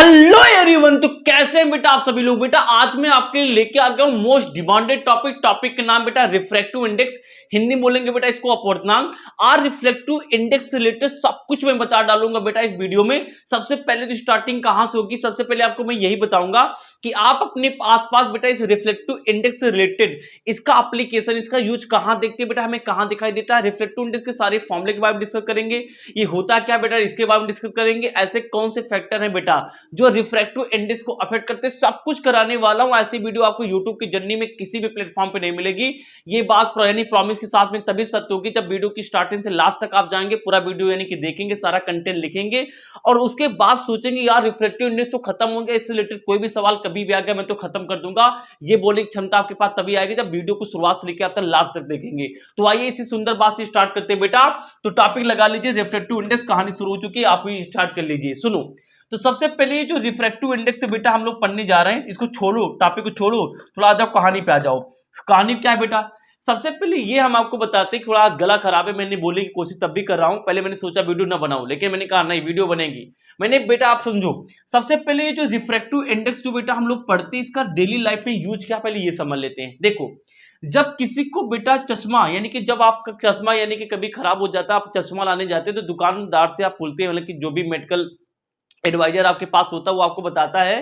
Hello everyone, तो कैसे हैं बेटा आप सभी लोग। बेटा आज मैं आपके लिए लेके आ गया हूं मोस्ट डिमांडेड टॉपिक के नाम बेटा रिफ्रैक्टिव इंडेक्स। हिंदी बोलेंगे बेटा इसको अपवर्तनांक। और रिफ्लेक्टिव इंडेक्स से रिलेटेड सब कुछ मैं बता डालूंगा बेटा इस वीडियो में। सबसे पहले तो स्टार्टिंग कहां से होगी, सबसे पहले आपको मैं यही बताऊंगा कि आप अपने आसपास बेटा इस रिफ्लेक्टिव इंडेक्स से रिलेटेड इसका एप्लीकेशन, इसका यूज कहां देखते हैं बेटा, हमें कहां दिखाई देता है। रिफ्लेक्टिव इंडेक्स के सारे फॉर्मूले के बारे में डिस्कस करेंगे, ये होता क्या बेटा इसके बारे में डिस्कस करेंगे, ऐसे कौन से फैक्टर है बेटा जो रिफ्रैक्टिव इंडेक्स को अफेक्ट करते हैं, सब कुछ कराने वाला हूं। ऐसी वीडियो आपको YouTube की जर्नी में किसी भी प्लेटफॉर्म पे नहीं मिलेगी। ये बात यानी प्रॉमिस के साथ में तभी सत्य होगी जब वीडियो की स्टार्टिंग से लास्ट तक आप जाएंगे, पूरा वीडियो यानी कि देखेंगे, सारा कंटेंट लिखेंगे और उसके बाद सोचेंगे यार रिफ्रैक्टिव इंडेक्स तो खत्म हो गया, इससे रिलेटेड कोई भी सवाल कभी भी आ गया मैं तो खत्म कर दूंगा। ये बोलने की क्षमता आपके पास तभी आएगी जब वीडियो को शुरुआत से लेकर आप तक लास्ट तक देखेंगे। तो आइए इसी सुंदर बात से स्टार्ट करते हैं बेटा। तो टॉपिक लगा लीजिए, रिफ्रैक्टिव इंडेक्स कहानी शुरू हो चुकी है, आप भी स्टार्ट कर लीजिए। सुनो, तो सबसे पहले जो रिफ्रैक्टिव इंडेक्स है बेटा हम लोग पढ़ने जा रहे हैं, इसको छोड़ो, टॉपिक को छोड़ो, थोड़ा आ जाओ कहानी पे आ जाओ। कहानी क्या है बेटा, सबसे पहले ये हम आपको बताते हैं, थोड़ा गला खराब है, मैंने बोलने की कोशिश तब भी कर रहा हूं। पहले मैंने सोचा वीडियो ना बनाऊं, लेकिन मैंने कहा नहीं वीडियो बनेगी। मैंने बेटा आप समझो, सबसे पहले ये जो रिफ्रैक्टिव इंडेक्स जो बेटा हम लोग पढ़ते हैं, इसका डेली लाइफ में यूज क्या, पहले ये समझ लेते हैं। देखो, जब किसी को बेटा चश्मा यानी कि जब आपका चश्मा यानी कि कभी खराब हो जाता है, आप चश्मा लाने जाते हैं तो दुकानदार से आप बोलते हैं, मतलब कि जो भी मेडिकल एडवाइजर आपके पास होता है वो आपको बताता है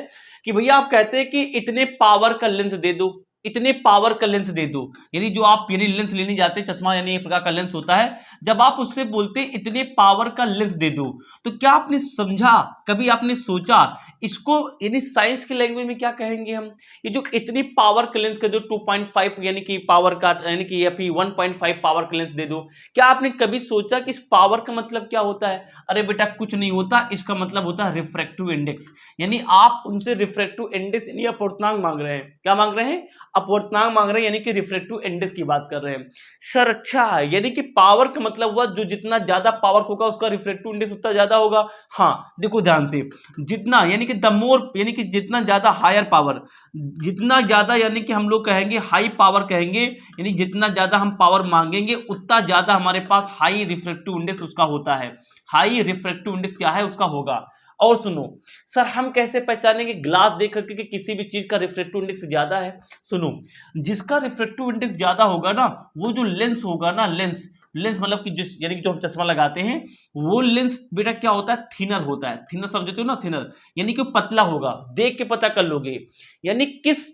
कि भैया आप कहते हैं कि इतने पावर का लेंस दे दो, इतने पावर का लेंस दे दो। यानी जो आप यानी लेंस लेने जाते हैं, चश्मा यानी एक प्रकार का लेंस होता है, जब आप उससे बोलते हैं इतने पावर का लेंस दे दो, तो क्या आपने समझा, कभी आपने सोचा इसको यानी साइंस की लैंग्वेज में क्या कहेंगे हम, ये जो इतनी पावर का लेंस कर दो 2.5 यानी कि पावर का यानी कि या फिर 1.5 पावर का लेंस दे दो, क्या आपने कभी सोचा कि इस पावर का मतलब क्या होता है? अरे बेटा कुछ नहीं होता, इसका मतलब होता है रिफ्रैक्टिव इंडेक्स। यानी आप उनसे रिफ्रैक्टिव इंडेक्स यानी अपवर्तनांक मांग रहे हैं। क्या मांग रहे हैं? अपवर्तनांक मांग रहे हैं, यानी कि रिफ्रैक्टिव इंडेक्स की बात कर रहे हैं सर। अच्छा, यानी कि पावर का मतलब हुआ जो जितना ज्यादा पावर होगा उसका रिफ्रैक्टिव इंडेक्स उतना ज्यादा होगा। हाँ देखो ध्यान से, जितना यानी कि द मोर यानी कि जितना ज्यादा हायर पावर, जितना ज्यादा यानी कि हम लोग कहेंगे हाई पावर कहेंगे, यानी जितना ज्यादा हम पावर मांगेंगे उतना ज्यादा हमारे पास हाई रिफ्रैक्टिव इंडेक्स उसका होता है। हाई रिफ्रैक्टिव इंडेक्स क्या है उसका होगा। और सुनो सर, हम कैसे पहचानेंगे ग्लास देख करके कि किसी भी चीज का रिफ्रैक्टिव इंडेक्स ज्यादा है? सुनो, जिसका रिफ्रैक्टिव इंडेक्स ज्यादा होगा ना, वो जो लेंस होगा ना, लेंस लेंस मतलब कि जिस यानी कि जो हम चश्मा लगाते हैं, वो लेंस बेटा क्या होता है, थिनर होता है। थिनर समझते हो ना, थिनर यानी कि पतला होगा, देख के पता कर लोगे। यानी किस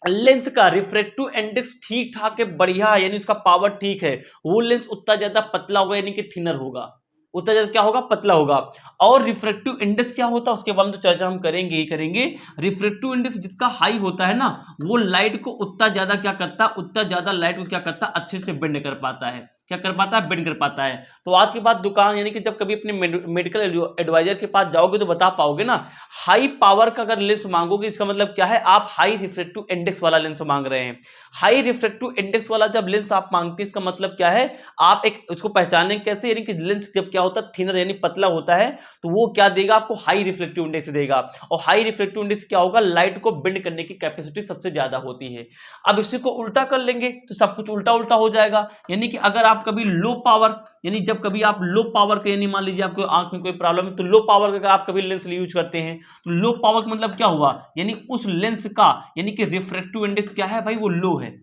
लेंस का रिफ्रैक्टिव इंडेक्स ठीक ठाक है, बढ़िया है, यानी उसका पावर ठीक है, वो लेंस उतना ज्यादा पतला होगा, यानी कि थिनर होगा, उतना ज्यादा क्या होगा, पतला होगा। और रिफ्रैक्टिव इंडेक्स क्या होता है उसके बारे में तो चर्चा हम करेंगे ही करेंगे। रिफ्रैक्टिव इंडेक्स जिसका हाई होता है ना, वो लाइट को उतना ज्यादा क्या करता है, उतना ज्यादा लाइट को क्या करता है, अच्छे से बेंड कर पाता है। क्या कर पाता है? बेंड कर पाता है। तो आज के बाद दुकान यानी कि जब कभी अपने मेडिकल एडवाइजर के पास जाओगे तो बता पाओगे ना, हाई पावर का अगर लेंस मांगोगे इसका मतलब क्या है, आप हाई रिफ्रैक्टिव इंडेक्स वाला लेंस मांग रहे हैं। हाई रिफ्रैक्टिव इंडेक्स वाला जब लेंस आप मांगते हैं, इसका मतलब क्या है, आप एक उसको पहचानेंगे कैसे, यानी कि लेंस जब क्या होता है, थिनर यानी पतला होता है, तो वो क्या देगा आपको, हाई रिफ्लेक्टिव इंडेक्स देगा। और हाई रिफ्लेक्टिव इंडेक्स क्या होगा, लाइट को बेंड करने की कैपेसिटी सबसे ज्यादा होती है। अब इसी को उल्टा कर लेंगे तो सब कुछ उल्टा उल्टा हो जाएगा। यानी कि अगर आप कभी लो पावर, यानी जब कभी आप लो पावर के, यानी मान लीजिए आपको आंख में कोई प्रॉब्लम है, तो लो पावर का आप कभी लेंस यूज करते हैं, तो लो पावर का मतलब क्या हुआ, यानी उस लेंस का यानी कि रिफ्रैक्टिव इंडेक्स क्या है भाई, वो लो है।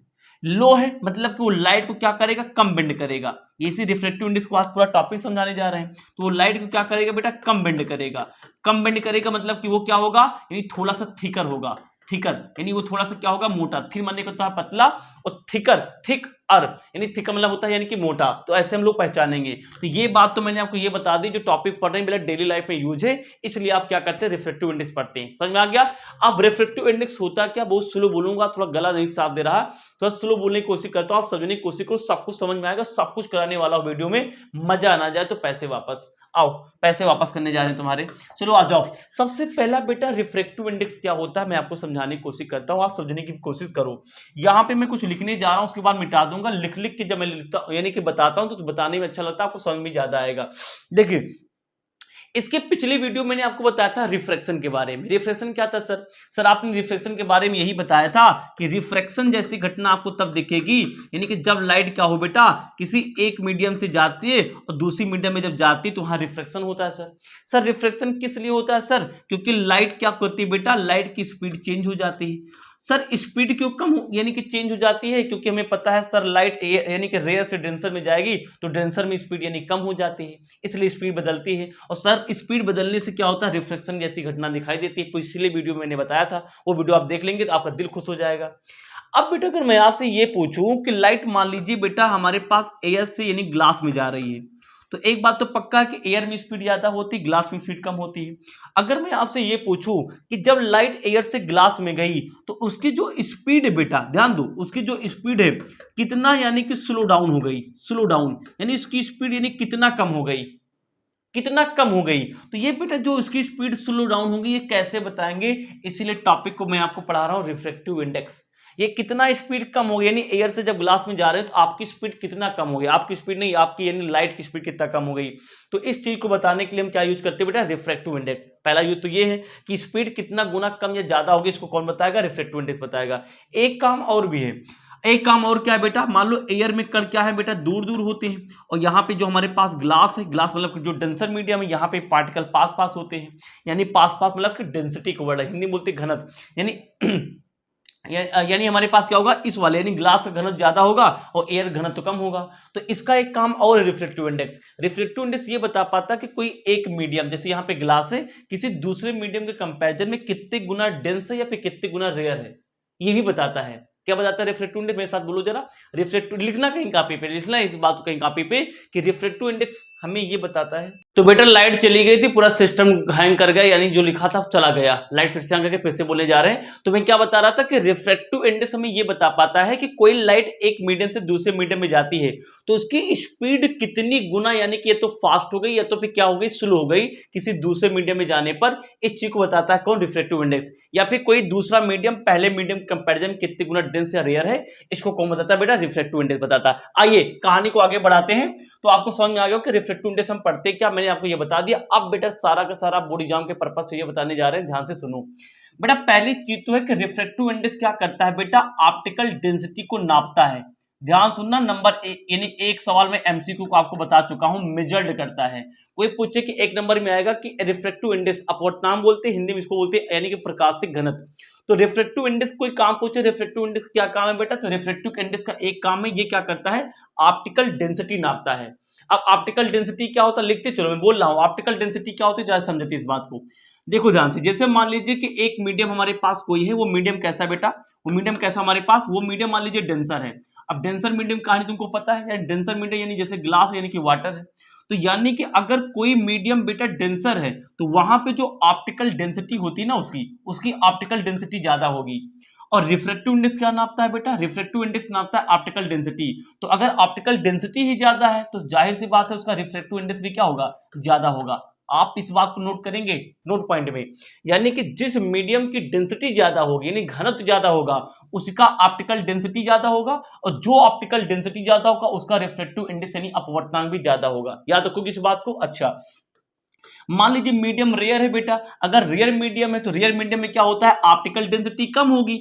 लो है मतलब कि वो लाइट को क्या करेगा, कम बेंड करेगा। इसी रिफ्रैक्टिव इंडेक्स को आज पूरा टॉपिक समझाने जा रहे हैं। तो वो लाइट को क्या करेगा बेटा, कम बेंड करेगा। कम बेंड करेगा मतलब कि वो क्या होगा, यानी थोड़ा सा थिकर होगा। थिकर यानी वो थोड़ा सा क्या होगा, मोटा। थिन मानने का होता है पतला, और थिकर थिक अर यानी थिकर मतलब होता है यानी कि मोटा। तो ऐसे हम लोग पहचानेंगे। तो ये बात तो मैंने आपको ये बता दी, जो टॉपिक पढ़ रहे हैं मेरा डेली लाइफ में यूज है, इसलिए आप क्या करते हैं, रिफ्रैक्टिव इंडेक्स पढ़ते हैं। समझ में आ गया? अब रिफ्रैक्टिव इंडेक्स होता क्या, बहुत स्लो बोलूंगा, थोड़ा गला नहीं साफ दे रहा, थोड़ा स्लो बोलने की कोशिश करता हूं, आप समझने की कोशिश करो, सब कुछ समझ में आएगा, सब कुछ कराने वाला हूं वीडियो में। मजा ना जाए तो पैसे वापस आओ, पैसे वापस करने जा रहे हैं तुम्हारे। चलो आ जाओ। सबसे पहला बेटा रिफ्रैक्टिव इंडेक्स क्या होता है मैं आपको समझाने की कोशिश करता हूं, आप समझने की कोशिश करो। यहां पे मैं कुछ लिखने जा रहा हूं, उसके बाद मिटा दूंगा। लिख लिख के जब मैं लिखता यानी कि बताता हूं तो बताने में अच्छा लगता है, आपको समझ में ज्यादा आएगा। देखिए, इसके पिछले वीडियो मैंने आपको बताया था रिफ्रैक्शन के बारे में। रिफ्रैक्शन क्या था सर? सर आपने रिफ्रैक्शन के बारे में यही बताया था कि रिफ्रैक्शन जैसी घटना आपको तब दिखेगी, यानी कि जब लाइट क्या हो बेटा, किसी एक मीडियम से जाती है और दूसरी मीडियम में जब जाती है तो वहां रिफ्रैक्शन होता है सर। सर रिफ्रैक्शन किस लिए होता है सर? क्योंकि लाइट क्या होती है बेटा, लाइट की स्पीड चेंज हो जाती है। सर स्पीड क्यों कम यानी कि चेंज हो जाती है? क्योंकि हमें पता है सर लाइट यानी कि रेयर से डेंसर में जाएगी तो डेंसर में स्पीड यानी कम हो जाती है, इसलिए स्पीड बदलती है। और सर स्पीड बदलने से क्या होता है, रिफ्लेक्शन जैसी घटना दिखाई देती है। पिछले वीडियो में मैंने बताया था, वो वीडियो आप देख लेंगे तो आपका दिल खुश हो जाएगा। अब बेटा अगर मैं आपसे ये पूछूं कि लाइट मान लीजिए बेटा हमारे पास एयर से यानी ग्लास में जा रही है, तो एक बात तो पक्का है कि एयर में स्पीड ज्यादा होती है, ग्लास में स्पीड कम होती है। अगर मैं आपसे ये पूछूं कि जब लाइट एयर से ग्लास में गई तो उसकी जो स्पीड है बेटा, ध्यान दो, उसकी जो स्पीड है कितना यानी कि स्लो डाउन हो गई, स्लो डाउन यानी उसकी स्पीड यानी कितना कम हो गई, कितना कम हो गई। तो ये बेटा जो उसकी स्पीड स्लो डाउन होगी ये कैसे बताएंगे, इसीलिए टॉपिक को मैं आपको पढ़ा रहा हूं रिफ्रैक्टिव इंडेक्स। ये कितना स्पीड कम हो गया, यानी एयर से जब ग्लास में जा रहे हैं तो आपकी स्पीड कितना कम हो गया, आपकी स्पीड नहीं, आपकी यानी लाइट की स्पीड कितना कम हो गई। तो इस चीज को बताने के लिए हम क्या यूज करते हैं बेटा, रिफ्रैक्टिव इंडेक्स। पहला यूज तो ये है कि स्पीड कितना गुना कम या ज्यादा होगी, इसको कौन बताएगा, रिफ्रैक्टिव इंडेक्स बताएगा। एक काम और भी है, एक काम और क्या है बेटा, मान लो एयर में कण क्या है बेटा, दूर दूर होते हैं, और यहाँ पे जो हमारे पास ग्लास है, ग्लास मतलब जो डेंसर मीडियम है, यहाँ पे पार्टिकल पास पास होते हैं, यानी पास पास मतलब कि डेंसिटी का वर्ड है, हिंदी में बोलते हैं घनत्व, यानी हमारे पास क्या होगा, इस वाले यानी ग्लास का घनत्व ज्यादा होगा और एयर घनत्व तो कम होगा। तो इसका एक काम और है रिफ्रैक्टिव इंडेक्स। रिफ्रैक्टिव इंडेक्स ये बता पाता कि कोई एक मीडियम, जैसे यहाँ पे ग्लास है, किसी दूसरे मीडियम के कंपैरिजन में कितने गुना डेंस है या फिर कितने गुना रेयर है, ये भी बताता है। क्या बताता है रिफ्रैक्टिव इंडेक्स, मेरे साथ बोलो जरा। रिफ्रैक्टिव लिखना कहीं कॉपी पे, लिखना इस बात को कहीं कॉपी पे कि रिफ्रैक्टिव इंडेक्स हमें ये बताता है। तो बेटा लाइट चली गई थी, पूरा सिस्टम हैंग कर गया, यानी जो लिखा था चला गया, लाइट फिर से करके फिर से बोले जा रहे हैं। तो मैं क्या बता रहा था कि रिफ्रैक्टिव इंडेक्स हमें ये बता पाता है कि कोई लाइट एक मीडियम से दूसरे मीडियम में जाती है तो उसकी स्पीड कितनी गुना, यानी कि ये तो फास्ट हो गई या तो फिर क्या हो गई, स्लो हो गई किसी दूसरे मीडियम में जाने पर। इस चीज को बताता है कौन, रिफ्रैक्टिव इंडेक्स। या फिर कोई दूसरा मीडियम पहले मीडियम कंपैरिजन कितने गुना डेंस या रेयर है, इसको कौन बताता है बेटा, रिफ्रैक्टिव इंडेक्स बताता है। आइए कहानी को आगे बढ़ाते हैं। तो आपको समझ में आ गया कि रिफ्रैक्टिव इंडेक्स हम पढ़ते क्या, मैंने आपको ये बता दिया। अब बेटा सारा का सारा बोर्ड एग्जाम के पर्पस से ये बताने जा रहे हैं, ध्यान से सुनो बेटा। पहली चीज तो है कि रिफ्रैक्टिव इंडेक्स क्या करता है बेटा, ऑप्टिकल डेंसिटी को नापता है। ध्यान सुनना, नंबर यानी एक सवाल में एमसीक्यू को आपको बता चुका हूं, मेजर्ड करता है। कोई पूछे कि एक नंबर में आएगा कि रिफ्रैक्टिव इंडेक्स, अपवर्तनांक बोलते हैं हिंदी में इसको, बोलते हैं यानी कि प्रकाशिक घनत्व। तो रिफ्रैक्टिव इंडेक्स कोई काम पूछे, रिफ्रैक्टिव इंडेक्स क्या काम है बेटा, तो रिफ्रैक्टिव इंडेक्स का एक काम है, ये क्या करता है, ऑप्टिकल डेंसिटी नापता है। अब ऑप्टिकल डेंसिटी क्या होता है, लिखते चलो, मैं बोल रहा हूं ऑप्टिकल डेंसिटी क्या होती है, ज्यादा समझते इस बात को। देखो ध्यान से, जैसे मान लीजिए कि एक मीडियम हमारे पास कोई है, वो मीडियम कैसा बेटा, वो मीडियम कैसा हमारे पास, वो मीडियम मान लीजिए डेंसर है। अब डेंसर मीडियम कहानी तुमको पता है, डेंसर मीडियम यानी जैसे ग्लास यानी कि वाटर है। तो यानी कि अगर कोई मीडियम बेटा डेंसर है तो वहां पे जो ऑप्टिकल डेंसिटी होती है ना, उसकी ऑप्टिकल डेंसिटी ज्यादा होगी। और रिफ्रैक्टिव इंडेक्स क्या नापता है बेटा, रिफ्रैक्टिव इंडेक्स नापता है ऑप्टिकल डेंसिटी। तो अगर ऑप्टिकल डेंसिटी ही ज्यादा है तो जाहिर सी बात है उसका रिफ्रैक्टिव इंडेक्स भी क्या होगा, ज्यादा होगा। आप इस बात को नोट करेंगे नोट पॉइंट में, यानी कि जिस मीडियम की डेंसिटी ज्यादा होगी यानी घनत्व ज्यादा होगा उसका ऑप्टिकल डेंसिटी ज्यादा होगा, और जो ऑप्टिकल डेंसिटी ज्यादा होगा उसका रिफ्रैक्टिव इंडेक्स यानी अपवर्तनांक भी ज्यादा होगा। याद रखोगे इस बात को। अच्छा मान लीजिए मीडियम रेयर है बेटा, अगर रेयर मीडियम है तो रेयर मीडियम में क्या होता है, ऑप्टिकल डेंसिटी कम होगी।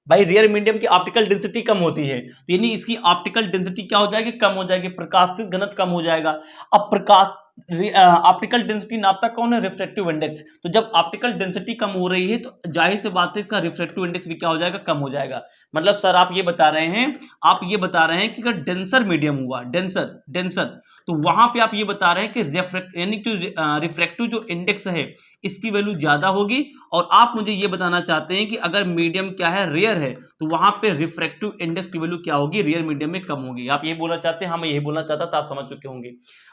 भाई रेयर मीडियम की ऑप्टिकल डेंसिटी कम होती है तो यानी इसकी ऑप्टिकल डेंसिटी क्या हो जाएगी, कम हो जाएगी, प्रकाशित घनत्व कम हो जाएगा। अब प्रकाश ऑप्टिकल डेंसिटी नापता कौन है, रिफ्रैक्टिव इंडेक्स। तो जब ऑप्टिकल डेंसिटी कम हो रही है तो जाहिर सी बात है इसका रिफ्रैक्टिव इंडेक्स भी क्या हो जाएगा, कम हो जाएगा। मतलब सर आप ये बता रहे हैं कि अगर डेंसर मीडियम हुआ, डेंसर तो वहां पे आप ये बता रहे हैं कि रिफ्रैक्टिव जो इंडेक्स है इसकी वैल्यू ज्यादा होगी। और आप मुझे ये बताना चाहते हैं कि अगर मीडियम क्या है, रेयर है, तो वहां पे रिफ्रैक्टिव इंडेक्स की वैल्यू क्या होगी, रेयर मीडियम में कम होगी। आप ये बोलना चाहते हैं, हाँ मैं यही बोलना चाहता था, आप समझ चुके होंगे।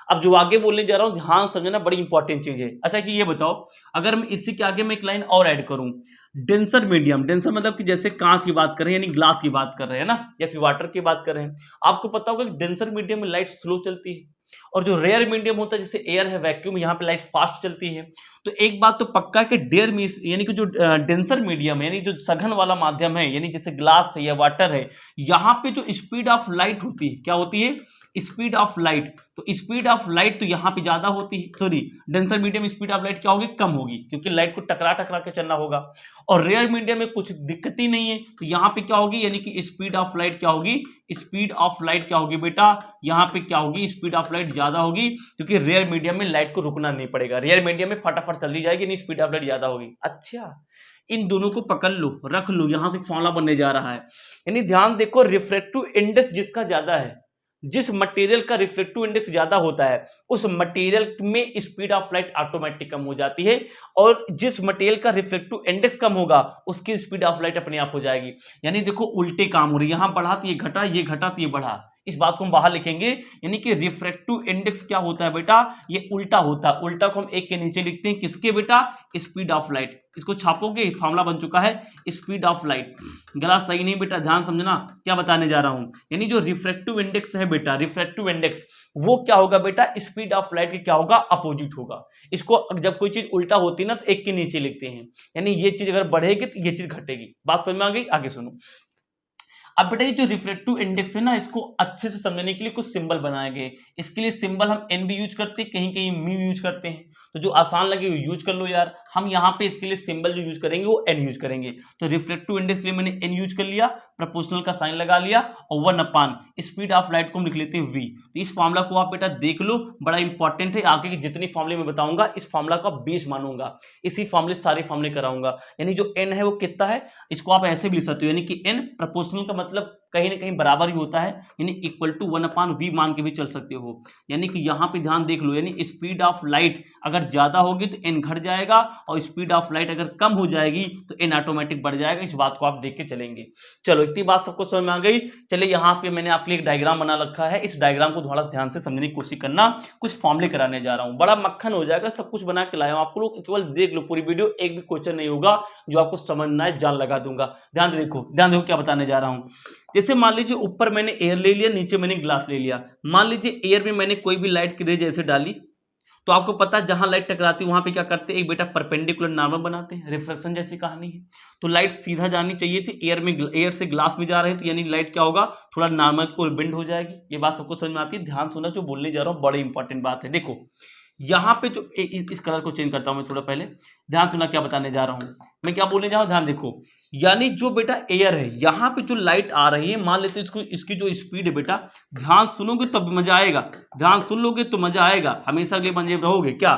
अब जो आगे बोलने जा रहा हूं ध्यान समझना, बड़ी इंपॉर्टेंट चीज है। अच्छा कि ये बताओ, अगर मैं इसी के आगे में एक लाइन और ऐड करूं, डेंसर मीडियम, डेंसर मतलब कि जैसे कांच की बात कर रहे हैं यानी ग्लास की बात कर रहे हैं ना, या फिर वाटर की बात कर रहे हैं। आपको पता होगा कि डेंसर मीडियम में लाइट स्लो चलती है, और जो रेयर मीडियम होता है जैसे एयर है, वैक्यूम, यहाँ पे लाइट फास्ट चलती है। तो एक बात तो पक्का कि डेयर मीस यानी कि जो डेंसर मीडियम है यानी जो सघन वाला माध्यम है, यानी जैसे ग्लास है या वाटर है, यहाँ पे जो स्पीड ऑफ लाइट होती है, क्या होती है, स्पीड ऑफ लाइट, तो स्पीड ऑफ लाइट तो यहाँ पे ज्यादा होती है, sorry denser medium speed of light क्या होगी, कम होगी, क्योंकि लाइट को टकरा टकरा के चलना होगा। और रेयर मीडियम में कुछ दिक्कत ही नहीं है, तो यहाँ पे क्या होगी, यानी कि स्पीड ऑफ लाइट क्या होगी, स्पीड ऑफ लाइट क्या होगी बेटा, यहाँ पे क्या होगी, स्पीड ऑफ लाइट ज्यादा होगी, क्योंकि रेयर मीडियम में लाइट को रुकना नहीं पड़ेगा, रेयर मीडियम में फटाफट चली जाएगी, नहीं स्पीड ऑफ लाइट ज्यादा होगी। अच्छा, इन दोनों को पकड़ लो, रख लो, यहां से फॉर्मूला बनने जा रहा है। यानी ध्यान देखो, रिफ्रैक्टिव इंडेक्स जिसका ज्यादा है, जिस मटेरियल का रिफ्लेक्टिव इंडेक्स ज्यादा होता है उस मटेरियल में स्पीड ऑफ लाइट ऑटोमेटिक कम हो जाती है, और जिस मटेरियल का रिफ्लेक्टिव इंडेक्स कम होगा उसकी स्पीड ऑफ लाइट अपने आप हो जाएगी। यानी देखो उल्टे काम हो रही है, यहां बढ़ा तो ये घटा, ये घटा तो ये बढ़ा, इस बात को हम बाहर लिखेंगे। यानी कि रिफ्रैक्टिव इंडेक्स क्या होता है बेटा, ये उल्टा होता है। उल्टा को हम एक के नीचे लिखते हैं, किसके बेटा, स्पीड ऑफ लाइट। इसको छापोगे, फार्मूला बन चुका है स्पीड ऑफ लाइट। गला सही नहीं बेटा, ध्यान समझना क्या बताने जा रहा हूं। यानी जो रिफ्रैक्टिव इंडेक्स है बेटा, रिफ्रैक्टिव इंडेक्स वो क्या होगा बेटा, स्पीड ऑफ लाइट के क्या होगा, अपोजिट होगा। इसको जब कोई चीज उल्टा होती है ना तो एक के नीचे लिखते हैं, यानी ये चीज अगर बढ़ेगी तो ये चीज घटेगी। बात समझ में आ गई, आगे सुनो। अब बेटा ये जो रिफ्लेक्टिव इंडेक्स है ना, इसको अच्छे से समझने के लिए कुछ सिंबल बनाए गए। इसके लिए सिंबल हम एन भी यूज करते हैं, कहीं कहीं म्यू यूज करते हैं, तो जो आसान लगे वो यूज कर लो यार। हम यहाँ पे इसके लिए सिंबल जो यूज करेंगे वो एन यूज करेंगे। तो रिफ्लेक्टिव इंडेक्स के लिए मैंने एन यूज कर लिया, प्रोपोर्शनल का साइन लगा लिया, और 1/, स्पीड ऑफ लाइट को हम लिख लेते हैं वी। तो इस फॉर्मूला को आप बेटा देख लो, बड़ा इंपॉर्टेंट है। आगे की जितनी फॉर्मूले मैं बताऊंगा इस फॉर्मूला का बेस मानूंगा, इसी फॉर्मूले सारे फॉर्मूले कराऊंगा। यानी जो एन है वो कितना है, इसको आप ऐसे भी लिख सकते हो, यानी कि एन प्रोपोर्शनल का मतलब कहीं ना कहीं बराबर ही होता है, यानी इक्वल टू 1/v मान के भी चल सकते हो। यानी कि यहाँ पे ध्यान देख लो, यानी स्पीड ऑफ लाइट अगर ज्यादा होगी तो एन घट जाएगा, और स्पीड ऑफ लाइट अगर कम हो जाएगी तो एन ऑटोमेटिक बढ़ जाएगा। इस बात को आप देख के चलेंगे। चलो इतनी बात सबको समझ में आ गई। चलिए यहाँ पे मैंने आपके लिए एक डायग्राम बना रखा है, इस डायग्राम को थोड़ा ध्यान से समझने की कोशिश करना। कुछ फॉर्मूले कराने जा रहा हूँ, बड़ा मक्खन हो जाएगा, सब कुछ बना के लाया हूँ। आप लोग केवल देख लो पूरी वीडियो, एक भी क्वेश्चन नहीं होगा जो आपको समझना है, जान लगा दूंगा। ध्यान देखो, ध्यान देखो क्या बताने जा रहा हूँ। जैसे मान लीजिए ऊपर मैंने एयर ले लिया, नीचे मैंने ग्लास ले लिया। मान लीजिए एयर में मैंने कोई भी लाइट की रे जैसे डाली, तो आपको पता है जहां लाइट टकराती है वहां पे क्या करते हैं, एक बेटा परपेंडिकुलर नॉर्मल बनाते हैं, रिफ्लेक्शन जैसी कहानी है। तो लाइट सीधा जानी चाहिए थी, एयर से ग्लास में जा रहे हैं, तो यानी लाइट क्या होगा, थोड़ा नॉर्मल को बेंड हो जाएगी। ये बात सबको समझ में आती है। ध्यान सुना, जो बोलने जा रहा हूँ बड़ी इंपॉर्टेंट बात है। देखो यहाँ पे जो इस कलर को चेंज करता हूं मैं थोड़ा पहले, ध्यान सुना क्या बताने जा रहा हूं, मैं क्या बोलने जा रहा हूं, ध्यान देखो। यानी जो बेटा एयर है, यहाँ पे जो लाइट आ रही है, मान लेते हैं इसको, इसकी जो स्पीड है बेटा, ध्यान सुनोगे तब मजा आएगा, ध्यान सुन लोगे तो मजा आएगा, हमेशा के लिए बने रहोगे क्या।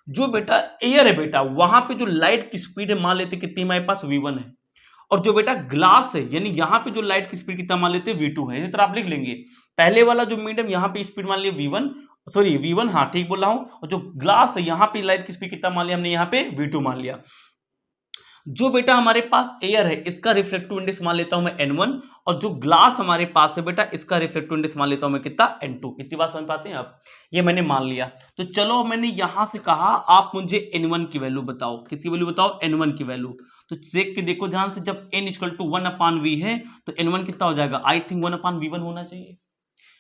जो बेटा एयर है बेटा, वहां पे जो लाइट की स्पीड है मान लेते कितनी हमारे पास v1 है, और जो बेटा ग्लास है यानी यहाँ पे जो लाइट की स्पीड कितना मान लेते हैं v2 है। इसी तरह आप लिख लेंगे, पहले वाला जो मीडियम यहाँ पे स्पीड मान लिया v1, सॉरी v1, हाँ ठीक बोल रहा हूं, और जो ग्लास है यहाँ पे लाइट की स्पीड कितना मान लिया हमने, यहाँ पे v2 मान लिया। जो बेटा हमारे पास एयर है इसका रिफ्लेक्टिव इंडेक्स मान लेता हूं मैं n1, और जो ग्लास हमारे पास है बेटा इसका रिफ्लेक्टिव इंडेक्स मान लेता हूं मैं कितना, n2। इतनी बात समझ पाते हैं आप, ये मैंने मान लिया। तो चलो मैंने यहां से कहा आप मुझे n1 की वैल्यू बताओ, किसकी वैल्यू बताओ, n1 की वैल्यू। तो देख के देखो ध्यान से, जब n = 1/v है तो n1 कितना हो जाएगा, आई थिंक 1/v1 होना चाहिए।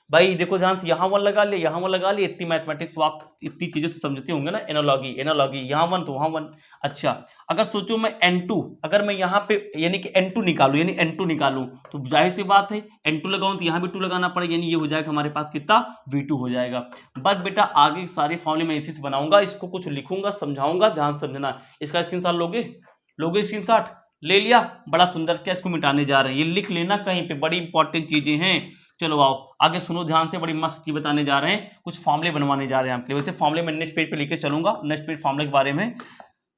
भाई देखो ध्यान से, यहाँ 1 लगा लिया, यहाँ 1 लगा लिया, इतनी मैथमेटिक्स आप इतनी चीजें तो समझते होंगे ना, एनालॉगी, यहाँ 1 तो वहाँ 1। अच्छा, अगर सोचो मैं n2, अगर मैं यहाँ पे यानी कि n2 निकालू, यानी n2 निकालू, तो जाहिर सी बात है n2 लगाऊं तो यहाँ भी 2 लगाना पड़ेगा, यानी ये हो जाएगा हमारे पास कितना, v2 हो जाएगा। बस बेटा आगे सारे फॉर्मूले मैं इसी से बनाऊंगा, इसको कुछ लिखूंगा, समझाऊंगा, ध्यान समझना। इसका स्क्रीनशॉट लोगे स्क्रीनशॉट ले लिया, बड़ा सुंदर। क्या इसको मिटाने जा रहे हैं, ये लिख लेना कहीं पे, बड़ी इंपॉर्टेंट चीजें हैं। चलो आओ आगे सुनो ध्यान से, बड़ी मस्त चीज बताने जा रहे हैं, कुछ फॉर्मूले बनवाने जा रहे हैं आपके लिए। वैसे फॉर्मूले मैं नेक्स्ट पेज पे लेके चलूंगा, नेक्स्ट पेज फॉर्मूले के बारे में।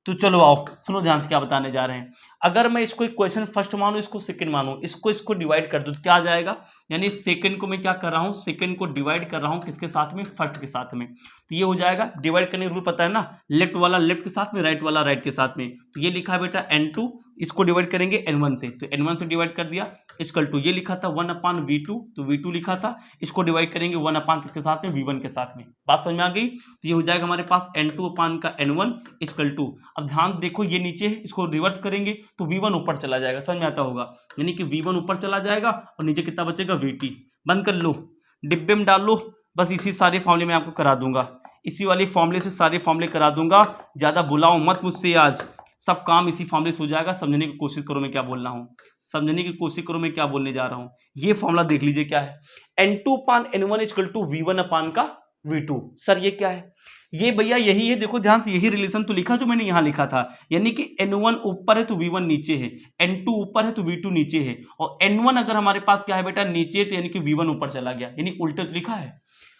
तो चलो आओ सुनो ध्यान से क्या बताने जा रहे हैं। अगर मैं इसको इक्वेशन फर्स्ट मानूं, इसको सेकंड मानूं, इसको डिवाइड कर दूं तो क्या आ जाएगा, यानी सेकंड को मैं क्या कर रहा हूं, सेकंड को डिवाइड कर रहा हूं किसके साथ में, फर्स्ट के साथ में। तो ये हो जाएगा, डिवाइड करने का रूल पता है ना, लेफ्ट वाला लेफ्ट के साथ में, राइट वाला राइट के साथ में। तो ये लिखा है बेटा n2, इसको डिवाइड करेंगे n1 से, तो n1 से डिवाइड कर दिया, इक्वल टू ये लिखा था 1/v2, तो v2 लिखा था, इसको डिवाइड करेंगे 1/ किसके साथ में, v1 के साथ में। बात समझ में आ गई। तो ये हो जाएगा हमारे पास n2 का n1 इक्वल टू, अब ध्यान देखो ये नीचे है, इसको रिवर्स करेंगे तो v1 ऊपर चला जाएगा, समझ में आता होगा, यानी कि v1 ऊपर चला जाएगा और नीचे कितना बचेगा, vt। बंद कर लो, डिब्बे में डाल लो, बस इसी सारे फॉर्मूले में आपको करा दूंगा, इसी वाले फॉर्मूले से सारे फॉर्मूले करा दूंगा। ज्यादा बुलाओ मत मुझसे, आज सब काम इसी फॉर्मूले से हो जाएगा। समझने की कोशिश करो मैं क्या बोल रहा हूँ, समझने की कोशिश करो मैं क्या बोलने जा रहा हूँ। ये फॉर्मूला देख लीजिए क्या है, n2/n1 = v1/v2 V2। सर ये क्या है? ये भैया यही है, देखो ध्यान से, यही रिलेशन तो लिखा जो मैंने यहां लिखा था, यानी कि N1 ऊपर है तो V1 नीचे है, N2 ऊपर है तो V2 नीचे है, और N1 अगर हमारे पास क्या है बेटा नीचे है तो यानी कि V1 ऊपर चला गया, यानी उल्टे तो लिखा है।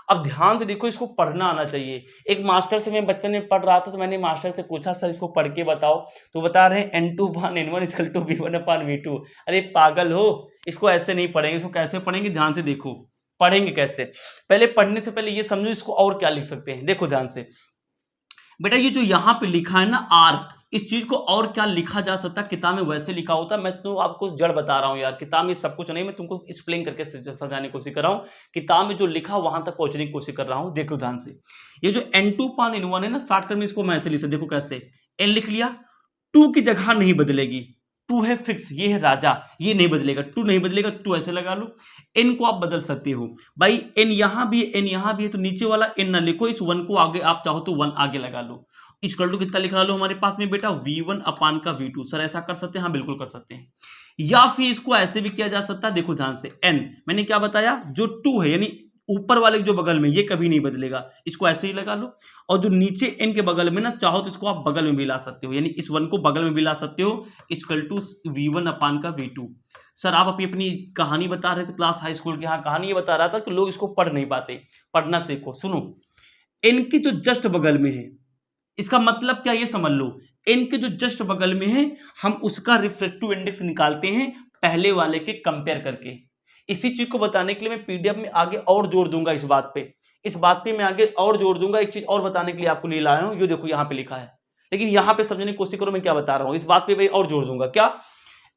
अब ध्यान से देखो, इसको पढ़ना आना चाहिए। एक मास्टर से मैं बचपन में पढ़ रहा था तो मैंने मास्टर से पूछा सर इसको पढ़ के बताओ, तो बता रहे हैं N2 upon N1 equal to V1 upon V2। अरे पागल हो, इसको ऐसे नहीं पढ़ेंगे, इसको कैसे पढ़ेंगे? ध्यान से देखो, पढ़ेंगे कैसे? पहले पढ़ने से पहले ये समझो इसको और क्या लिख सकते हैं। देखो ध्यान से बेटा, ये जो यहाँ पे लिखा है ना R, इस चीज को और क्या लिखा जा सकता है? किताब में वैसे लिखा होता, मैं तो आपको जड़ बता रहा हूँ यार, किताब में सब कुछ नहीं, मैं तुमको एक्सप्लेन करके समझाने की कोशिश कर रहा हूँ, किताब में जो लिखा वहां तक पहुंचने की कोशिश कर रहा हूँ। देखो ध्यान से, ये जो N2 पान N1 है ना, शॉर्टकट में इसको मैं ऐसे लिख सकता, देखो कैसे, N लिख लिया, 2 की जगह नहीं बदलेगी, 2 है फिक्स, ये है राजा, ये नहीं बदलेगा, 2 नहीं बदलेगा, 2 ऐसे लगा लो। n को आप बदल सकते हो भाई, n यहां भी है, n यहां भी है, तो नीचे वाला n ना लिखो, इस 1 को आगे आप चाहो तो 1 आगे लगा लो। इक्वल टू कितना लिखा लो हमारे पास में बेटा, V1 अपान का V2। सर ऐसा कर सकते हैं? हाँ बिल्कुल कर सकते हैं। या फिर इसको ऐसे भी किया जा सकता है, देखो ध्यान से, n मैंने क्या बताया, जो 2 है यानी ऊपर वाले जो बगल में, ये कभी नहीं बदलेगा, इसको ऐसे ही लगा लो। और जो नीचे n के बगल में ना, चाहो तो इसको आप बगल में भी ला सकते हो, यानी इस 1 को बगल में भी ला सकते हो, इक्वल टू V1 अपान का V2। सर आप अपनी कहानी बता रहे थे क्लास हाई स्कूल की, हाँ कहानी ये बता रहा था कि लोग इसको पढ़ नहीं पाते, पढ़ना सीखो। सुनो, n की तो जस्ट बगल में है, इसका मतलब क्या ये समझ लो, n के जो जस्ट बगल में है, हम उसका रिफ्रैक्टिव इंडेक्स निकालते हैं पहले वाले के कंपेयर करके। इसी चीज को बताने के लिए मैं पीडीएफ में आगे और जोड़ दूंगा, इस बात पे मैं आगे और जोड़ दूंगा। एक चीज और बताने के लिए आपको लिए लाया हूं, ये देखो यहाँ पे लिखा है, लेकिन यहाँ पे समझने की कोशिश करो मैं क्या बता रहा हूँ, इस बात पे मैं और जोड़ दूंगा। क्या?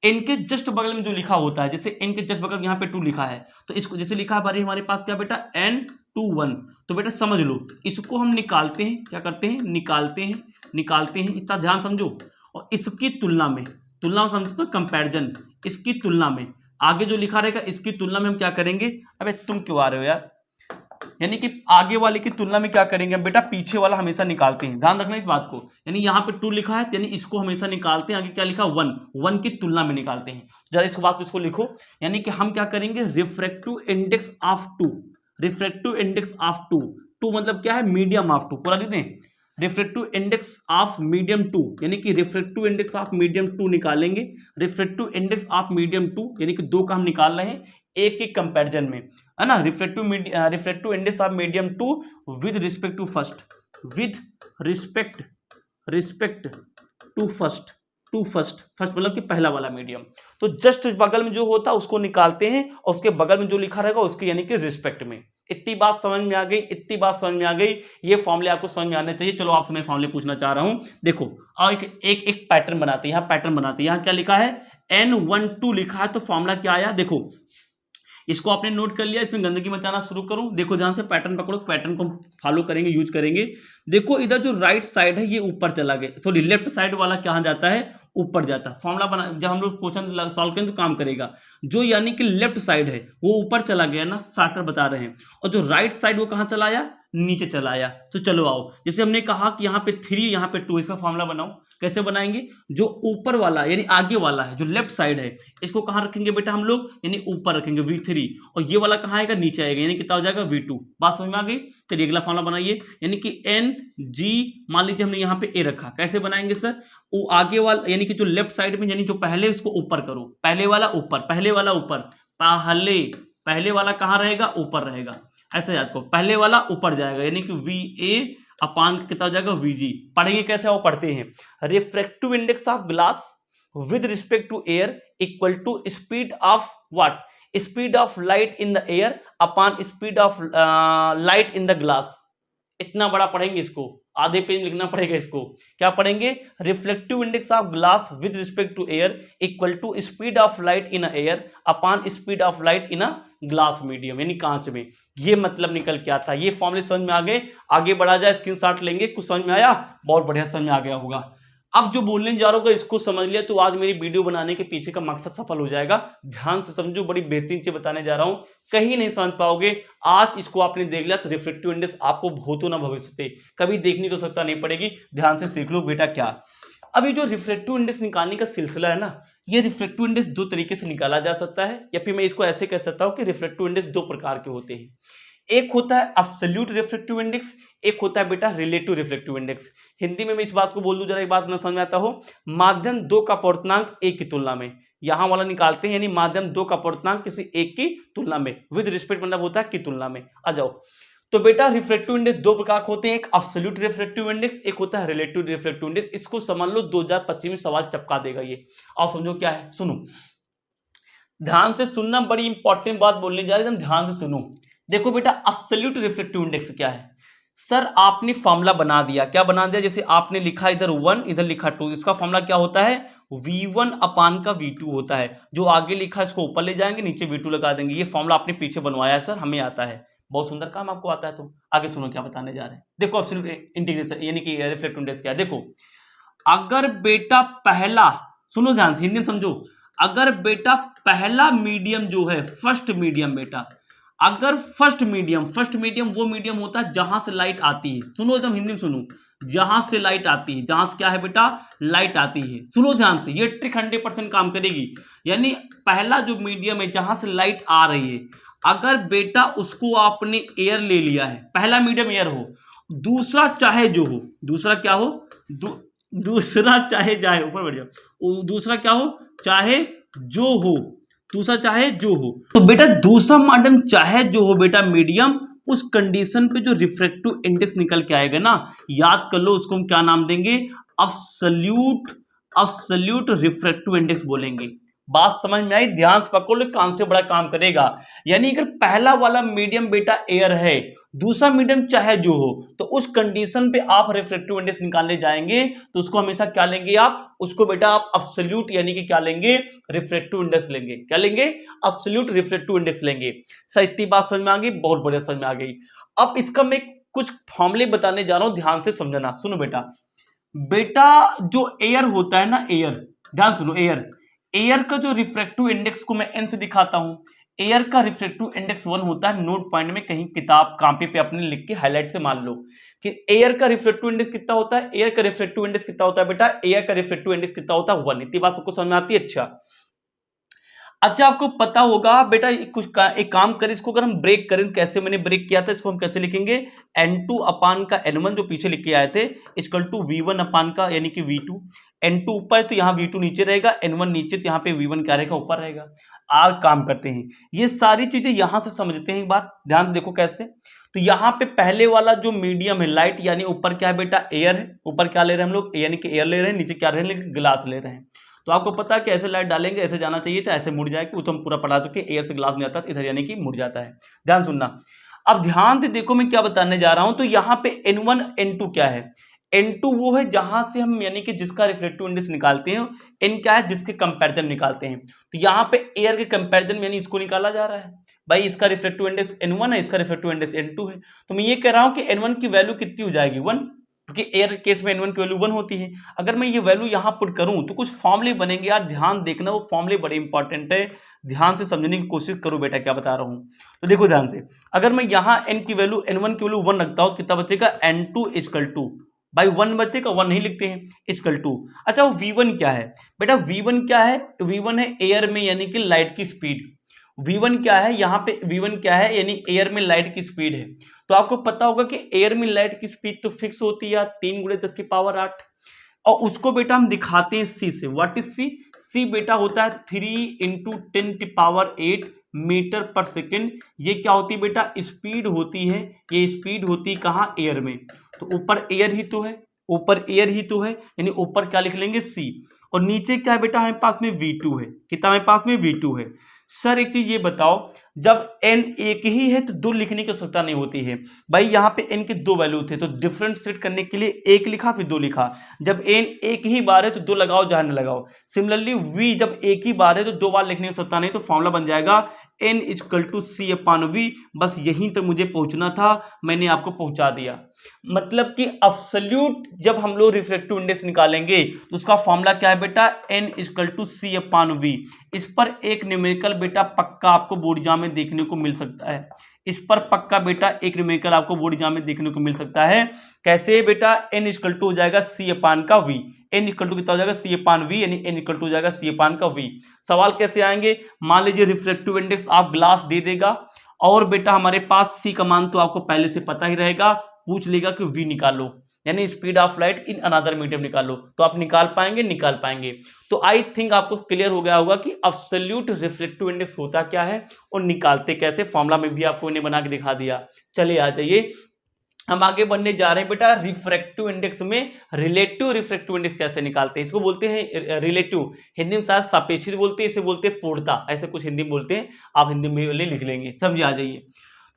n के जस्ट बगल में जो लिखा होता है, जैसे n के जस्ट बगल में यहाँ पे 2 लिखा है, तो इसको जैसे लिखा है बारी हमारे पास क्या बेटा, N21, तो बेटा समझ लो इसको हम निकालते हैं, क्या करते हैं, निकालते हैं, इतना ध्यान समझो। और इसकी तुलना में समझो तो कंपैरिजन, इसकी तुलना में आगे जो लिखा रहेगा, इसकी तुलना में हम क्या करेंगे, अबे तुम क्यों आ रहे हो यार, यानी कि आगे वाले की तुलना में क्या करेंगे हम बेटा, पीछे वाला हमेशा निकालते हैं, ध्यान रखना इस बात को। यानी यहाँ पे 2 लिखा है, यानी इसको हमेशा निकालते हैं, आगे क्या लिखा, 1 की तुलना में निकालते हैं। जरा इस बात को इसको लिखो, यानी कि हम क्या करेंगे, refractive index of 2, refractive index of 2 मतलब क्या है, मीडियम ऑफ 2, पूरा लिख दें, रिफ्रैक्टिव इंडेक्स ऑफ मीडियम 2, यानी कि रिफ्रैक्टिव इंडेक्स ऑफ मीडियम 2 निकालेंगे। रिफ्रैक्टिव इंडेक्स ऑफ मीडियम 2 यानी कि 2 का हम निकाल रहे हैं एक के कंपैरिजन में, है ना। Refractive index of medium 2 with respect to first, with respect to first मतलब कि पहला वाला मीडियम। तो जस्ट बगल में जो होता है उसको निकालते हैं, और उसके बगल में जो लिखा रहेगा उसके यानी कि रिस्पेक्ट में। इतनी बात समझ में आ गई, ये फॉर्मूले आपको समझ में आने चाहिए। चलो आपसे मैं फॉर्मूले पूछना चाह रहा हूं, देखो और एक पैटर्न बनाते हैं, यहाँ क्या लिखा है, N12 लिखा है, तो फॉर्मूला क्या आया, देखो इसको आपने नोट कर लिया, इसमें गंदगी मचाना शुरू करूं, देखो ध्यान से पैटर्न पकड़ो, पैटर्न को फॉलो करेंगे, यूज करेंगे। देखो इधर जो राइट साइड है ये ऊपर चला गया, सॉरी लेफ्ट साइड वाला कहां जाता है, ऊपर जाता है। फॉर्मूला बना, जब हम लोग क्वेश्चन सॉल्व करें तो काम करेगा, जो यानी कि लेफ्ट साइड है वो ऊपर चला गया ना, शॉर्टकट बता रहे हैं, और जो राइट साइड वो कहां चला आया, नीचे चला आया। तो चलो आओ, जैसे हमने कहा कि यहाँ पे 3 यहाँ पे 2, इसका फॉर्मूला बनाओ। कैसे बनाएंगे, जो ऊपर वाला यानी आगे वाला है, जो लेफ्ट साइड है, इसको कहाँ रखेंगे बेटा हम लोग, यानी ऊपर रखेंगे V3, और ये वाला कहाँ आएगा, नीचे आएगा, यानी कितना हो जाएगा V2। बात समझ में आ गई। चलिए अगला फॉर्मूला बनाइए, यानी कि NG, मान लीजिए हमने यहाँ पे A रखा, कैसे बनाएंगे सर, वो आगे वाला यानी कि जो लेफ्ट साइड में, यानी जो पहले उसको ऊपर करो, पहले वाला ऊपर, पहले वाला कहाँ रहेगा, ऊपर रहेगा, ऐसे याद करो, पहले वाला ऊपर जाएगा, यानी कि VA अपान कितना हो जाएगा, VG। पढ़ेंगे कैसे, वो पढ़ते हैं, refractive index of glass with respect to air equal to speed of what, speed of light in the air upon speed of light in the glass. इतना बड़ा पढ़ेंगे, इसको आधे पेज लिखना पड़ेगा। इसको क्या पढ़ेंगे, reflective index of glass with respect to air equal to speed of light in air upon speed of light in glass medium, यानी कांच में। ये मतलब निकल के आता है। ये फॉर्मूले समझ में आ गए, आगे बढ़ा जाए, स्क्रीनशॉट लेंगे। कुछ समझ में आया, बहुत बढ़िया समझ में आ गया होगा। अब जो बोलने जा रहा होगा इसको समझ लिया तो आज मेरी वीडियो बनाने के पीछे का मकसद सफल हो जाएगा। ध्यान से समझो, बड़ी बेहतरीन चीज बताने जा रहा हूं, कहीं नहीं समझ पाओगे। आज इसको आपने देख लिया तो रिफ्लेक्टिव इंडेक्स आपको भूतो ना भविष्यते कभी देखने को सकता नहीं पड़ेगी। ध्यान से सीख लो बेटा क्या। अब ये जो रिफ्लेक्टिव इंडेक्स निकालने का सिलसिला है ना, ये रिफ्लेक्टिव इंडेक्स दो तरीके से निकाला जा सकता है, या फिर मैं इसको ऐसे कह सकता हूं कि रिफ्लेक्टिव इंडेक्स दो प्रकार के होते हैं। एक होता है एब्सोल्यूट रिफ्रैक्टिव इंडेक्स, एक होता है बेटा रिलेटिव रिफ्रैक्टिव इंडेक्स। हिंदी में मैं इस बात को बोल दूं, जरा एक बात न समझ में आता हो, माध्यम दो का अपवर्तनांक एक की तुलना में, यहां वाला निकालते हैं, यानी माध्यम दो का अपवर्तनांक किसी एक की तुलना में, विद रिस्पेक्ट मतलब होता है की तुलना में। आ जाओ, तो बेटा रिफ्रैक्टिव इंडेक्स दो प्रकार के होते हैं, एक एब्सोल्यूट रिफ्रैक्टिव इंडेक्स, एक होता है रिलेटिव रिफ्रैक्टिव इंडेक्स। इसको समझ लो, 2025 में सवाल चपका देगा ये। आओ समझो क्या है, सुनो ध्यान से सुनना, बड़ी इंपॉर्टेंट बात बोलने जा रही है, एकदम ध्यान से सुनो। देखो बेटा एब्सोल्यूट रिफ्रैक्टिव इंडेक्स क्या है। सर आपने फॉर्मूला बना दिया, क्या बना दिया, जैसे आपने लिखा इधर 1 इधर लिखा 2, इसका फॉर्मूला क्या होता है, V1 अपान का V2 होता है। जो आगे लिखा इसको ऊपर ले जाएंगे, नीचे V2 लगा देंगे। ये फॉर्मूला आपने पीछे बनवाया है सर, हमें आता है, बहुत सुंदर काम आपको आता है। तो आगे सुनो क्या बताने जा रहे हैं। देखो एब्सोल्यूट इंटीग्रेशन यानी कि रिफ्रैक्टिव इंडेक्स क्या है। देखो अगर बेटा पहला, सुनो ध्यान से, हिंदी में समझो, अगर बेटा पहला मीडियम जो है, फर्स्ट मीडियम बेटा, अगर फर्स्ट मीडियम वो मीडियम होता है जहां से लाइट आती है, सुनो एकदम हिंदी में सुनो, जहां से लाइट आती है, जहां से क्या है बेटा लाइट आती है, सुनो ध्यान से, ये ट्रिक 100% काम करेगी। यानी पहला जो मीडियम है जहां से लाइट आ रही है, अगर बेटा उसको आपने एयर ले लिया है, पहला मीडियम एयर हो, दूसरा चाहे जो हो, दूसरा क्या हो, दूसरा चाहे जाए, ऊपर बढ़ जाओ, दूसरा क्या हो, चाहे जो हो, दूसरा चाहे जो हो, तो बेटा दूसरा मॉडर्न चाहे जो हो बेटा मीडियम, उस कंडीशन पे जो रिफ्रैक्टिव इंडेक्स निकल के आएगा ना, याद कर लो उसको हम क्या नाम देंगे, अब्सोल्यूट रिफ्रैक्टिव इंडेक्स बोलेंगे। बात समझ में आई, ध्यान से पकड़ लो, काम से बड़ा काम करेगा। यानी अगर पहला वाला मीडियम बेटा एयर है, दूसरा मीडियम चाहे जो हो, तो उस कंडीशन पे आप रिफ्रैक्टिव इंडेक्स निकालने जाएंगे तो उसको हमेशा क्या लेंगे आप, उसको बेटा आप एब्सोल्यूट यानी कि क्या लेंगे, रिफ्रैक्टिव इंडेक्स लेंगे। क्या लेंगे, एब्सोल्यूट रिफ्रैक्टिव इंडेक्स लेंगे। सर इतनी बात समझ में आ गई, बहुत बढ़िया समझ में आ गई। अब इसका मैं कुछ फॉर्मूले बताने जा रहा हूं, ध्यान से समझना। सुनो बेटा, बेटा जो एयर होता है ना, एयर, ध्यान सुनो, एयर का जो रिफ्रैक्टिव इंडेक्स को मैं एन से दिखाता हूं, एयर का रिफ्रैक्टिव इंडेक्स 1 होता है। नोट पॉइंट में कहीं किताब कॉपी पे अपने लिख के हाईलाइट से मान लो कि एयर का रिफ्रैक्टिव इंडेक्स कितना होता है, एयर का रिफ्रैक्टिव इंडेक्स कितना होता है बेटा, एयर का रिफ्रैक्टिव इंडेक्स कितना होता है 1। इतनी बात सबको समझ में आती है। अच्छा आपको पता होगा बेटा, एक काम करें, इसको अगर हम ब्रेक करें, कैसे मैंने ब्रेक किया था, इसको हम कैसे लिखेंगे, N2 अपान का N1 जो पीछे लिख के आए थे, इक्वल टू V1 अपान का यानी कि V2। N2 ऊपर है तो यहाँ V2 नीचे रहेगा, N1 नीचे तो यहाँ पे V1 क्या रहेगा, ऊपर रहेगा। आज काम करते हैं, ये सारी चीजें यहां से समझते हैं। एक बार ध्यान से देखो कैसे, तो यहाँ पे पहले वाला जो मीडियम है लाइट, यानी ऊपर क्या है बेटा एयर है, ऊपर क्या ले रहे हैं हम लोग, यानी कि एयर ले रहे हैं, नीचे क्या रहे हैं, ग्लास ले रहे हैं। तो आपको पता है कि ऐसे लाइट डालेंगे ऐसे जाना चाहिए था, ऐसे मुड़ जाएगी, वो तो हम पूरा पढ़ा चुके, एयर से ग्लास में आता है इधर, यानी कि मुड़ जाता है। ध्यान सुनना, अब ध्यान से देखो मैं क्या बताने जा रहा हूं। तो यहाँ पे N1 N2 क्या है, N2 वो है जहां से हम यानी कि जिसका रिफ्रैक्टिव इंडेक्स निकालते हैं, N क्या है जिसके कंपैरिजन निकालते हैं। तो यहाँ पे एयर के कंपैरिजन में यानी इसको निकाला जा रहा है, भाई इसका रिफ्रैक्टिव इंडेक्स N1 है, इसका रिफ्रैक्टिव इंडेक्स N2 है। तो मैं ये कह रहा हूं कि N1 की वैल्यू कितनी हो जाएगी 1, क्योंकि एयर केस में N1 की वैल्यू 1 होती है। अगर मैं ये वैल्यू यहां पुट करूं तो कुछ फॉर्मूले बनेंगे यार, ध्यान देखना, वो फॉर्मूले बड़े इंपॉर्टेंट है, ध्यान से समझने की कोशिश करो बेटा क्या बता रहा हूं। तो देखो ध्यान से, अगर मैं यहां N1 की वैल्यू 1 रखता हूं, कितना बचेगा, N2 इक्वल टू, भाई 1 बचेगा, 1 नहीं लिखते हैं, इक्वल टू। अच्छा वो V1 क्या है बेटा, V1 क्या है, V1 है एयर में यानी कि लाइट की स्पीड। V1 क्या है, यहाँ पे V1 क्या है, यानी एयर में लाइट की स्पीड है। तो आपको पता होगा कि एयर में लाइट की स्पीड तो फिक्स होती है 3 × 10⁸, और उसको बेटा हम दिखाते हैं C से। What is C? C बेटा होता है 3 × 10⁸ मीटर पर सेकेंड। ये क्या होती है बेटा, स्पीड होती है, ये स्पीड होती है कहाँ, एयर में। तो ऊपर एयर ही तो है, ऊपर एयर ही तो है, यानी ऊपर क्या लिख लेंगे C, और नीचे क्या है बेटा, हमारे पास में V2 है। कितना हमारे पास में V2 है। सर एक चीज ये बताओ, जब n एक ही है तो 2 लिखने की आवश्यकता नहीं होती है। भाई यहाँ पे n के 2 वैल्यू थे तो डिफरेंशिएट करने के लिए 1 लिखा फिर 2 लिखा। जब n एक ही बार है तो 2 लगाओ, जहां न लगाओ। सिमिलरली v जब एक ही बार है तो 2 बार लिखने की आवश्यकता नहीं, तो फॉर्मूला बन जाएगा n इक्वल टू C/V। बस यहीं तक मुझे पहुंचना था, मैंने आपको पहुंचा दिया। मतलब कि एब्सोल्यूट जब हम लोग रिफ्रैक्टिव इंडेक्स निकालेंगे तो उसका फॉर्मूला क्या है बेटा, n इक्वल टू C/V। इस पर एक न्यूमेरिकल बेटा पक्का आपको बोर्ड एग्जाम में देखने को मिल सकता है, इस पर पक्का बेटा एक न्यूमेरिकल आपको बोर्ड एग्जाम में देखने को मिल सकता है। कैसे बेटा, n इक्वल टू हो जाएगा C/V, n इक्वल टू कितना हो जाएगा, C/V, यानी n इक्वल टू हो जाएगा C/V। सवाल कैसे आएंगे, मान लीजिए रिफ्रैक्टिव इंडेक्स आप ग्लास दे देगा और बेटा हमारे पास सी का मान तो आपको पहले से पता ही रहेगा, पूछ लेगा कि वी निकालो, यानी speed of light in another medium निकालो, तो आप निकाल पाएंगे। तो आई थिंक आपको क्लियर हो गया होगा कि एब्सोल्यूट रिफ्लेक्टिव इंडेक्स होता क्या है और निकालते कैसे, फॉर्मूला में भी आपको इन्हें बना के दिखा दिया। चलिए आ जाइए, हम आगे बढ़ने जा रहे हैं बेटा रिफ्रैक्टिव इंडेक्स में रिलेटिव रिफ्रैक्टिव इंडेक्स कैसे निकालते हैं। इसको बोलते हैं रिलेटिव, हिंदी में शायद सापेक्षित बोलते हैं, इसे बोलते हैं पूर्णता, ऐसे कुछ हिंदी में बोलते हैं, आप हिंदी में लिख लेंगे, समझे आ जाइए।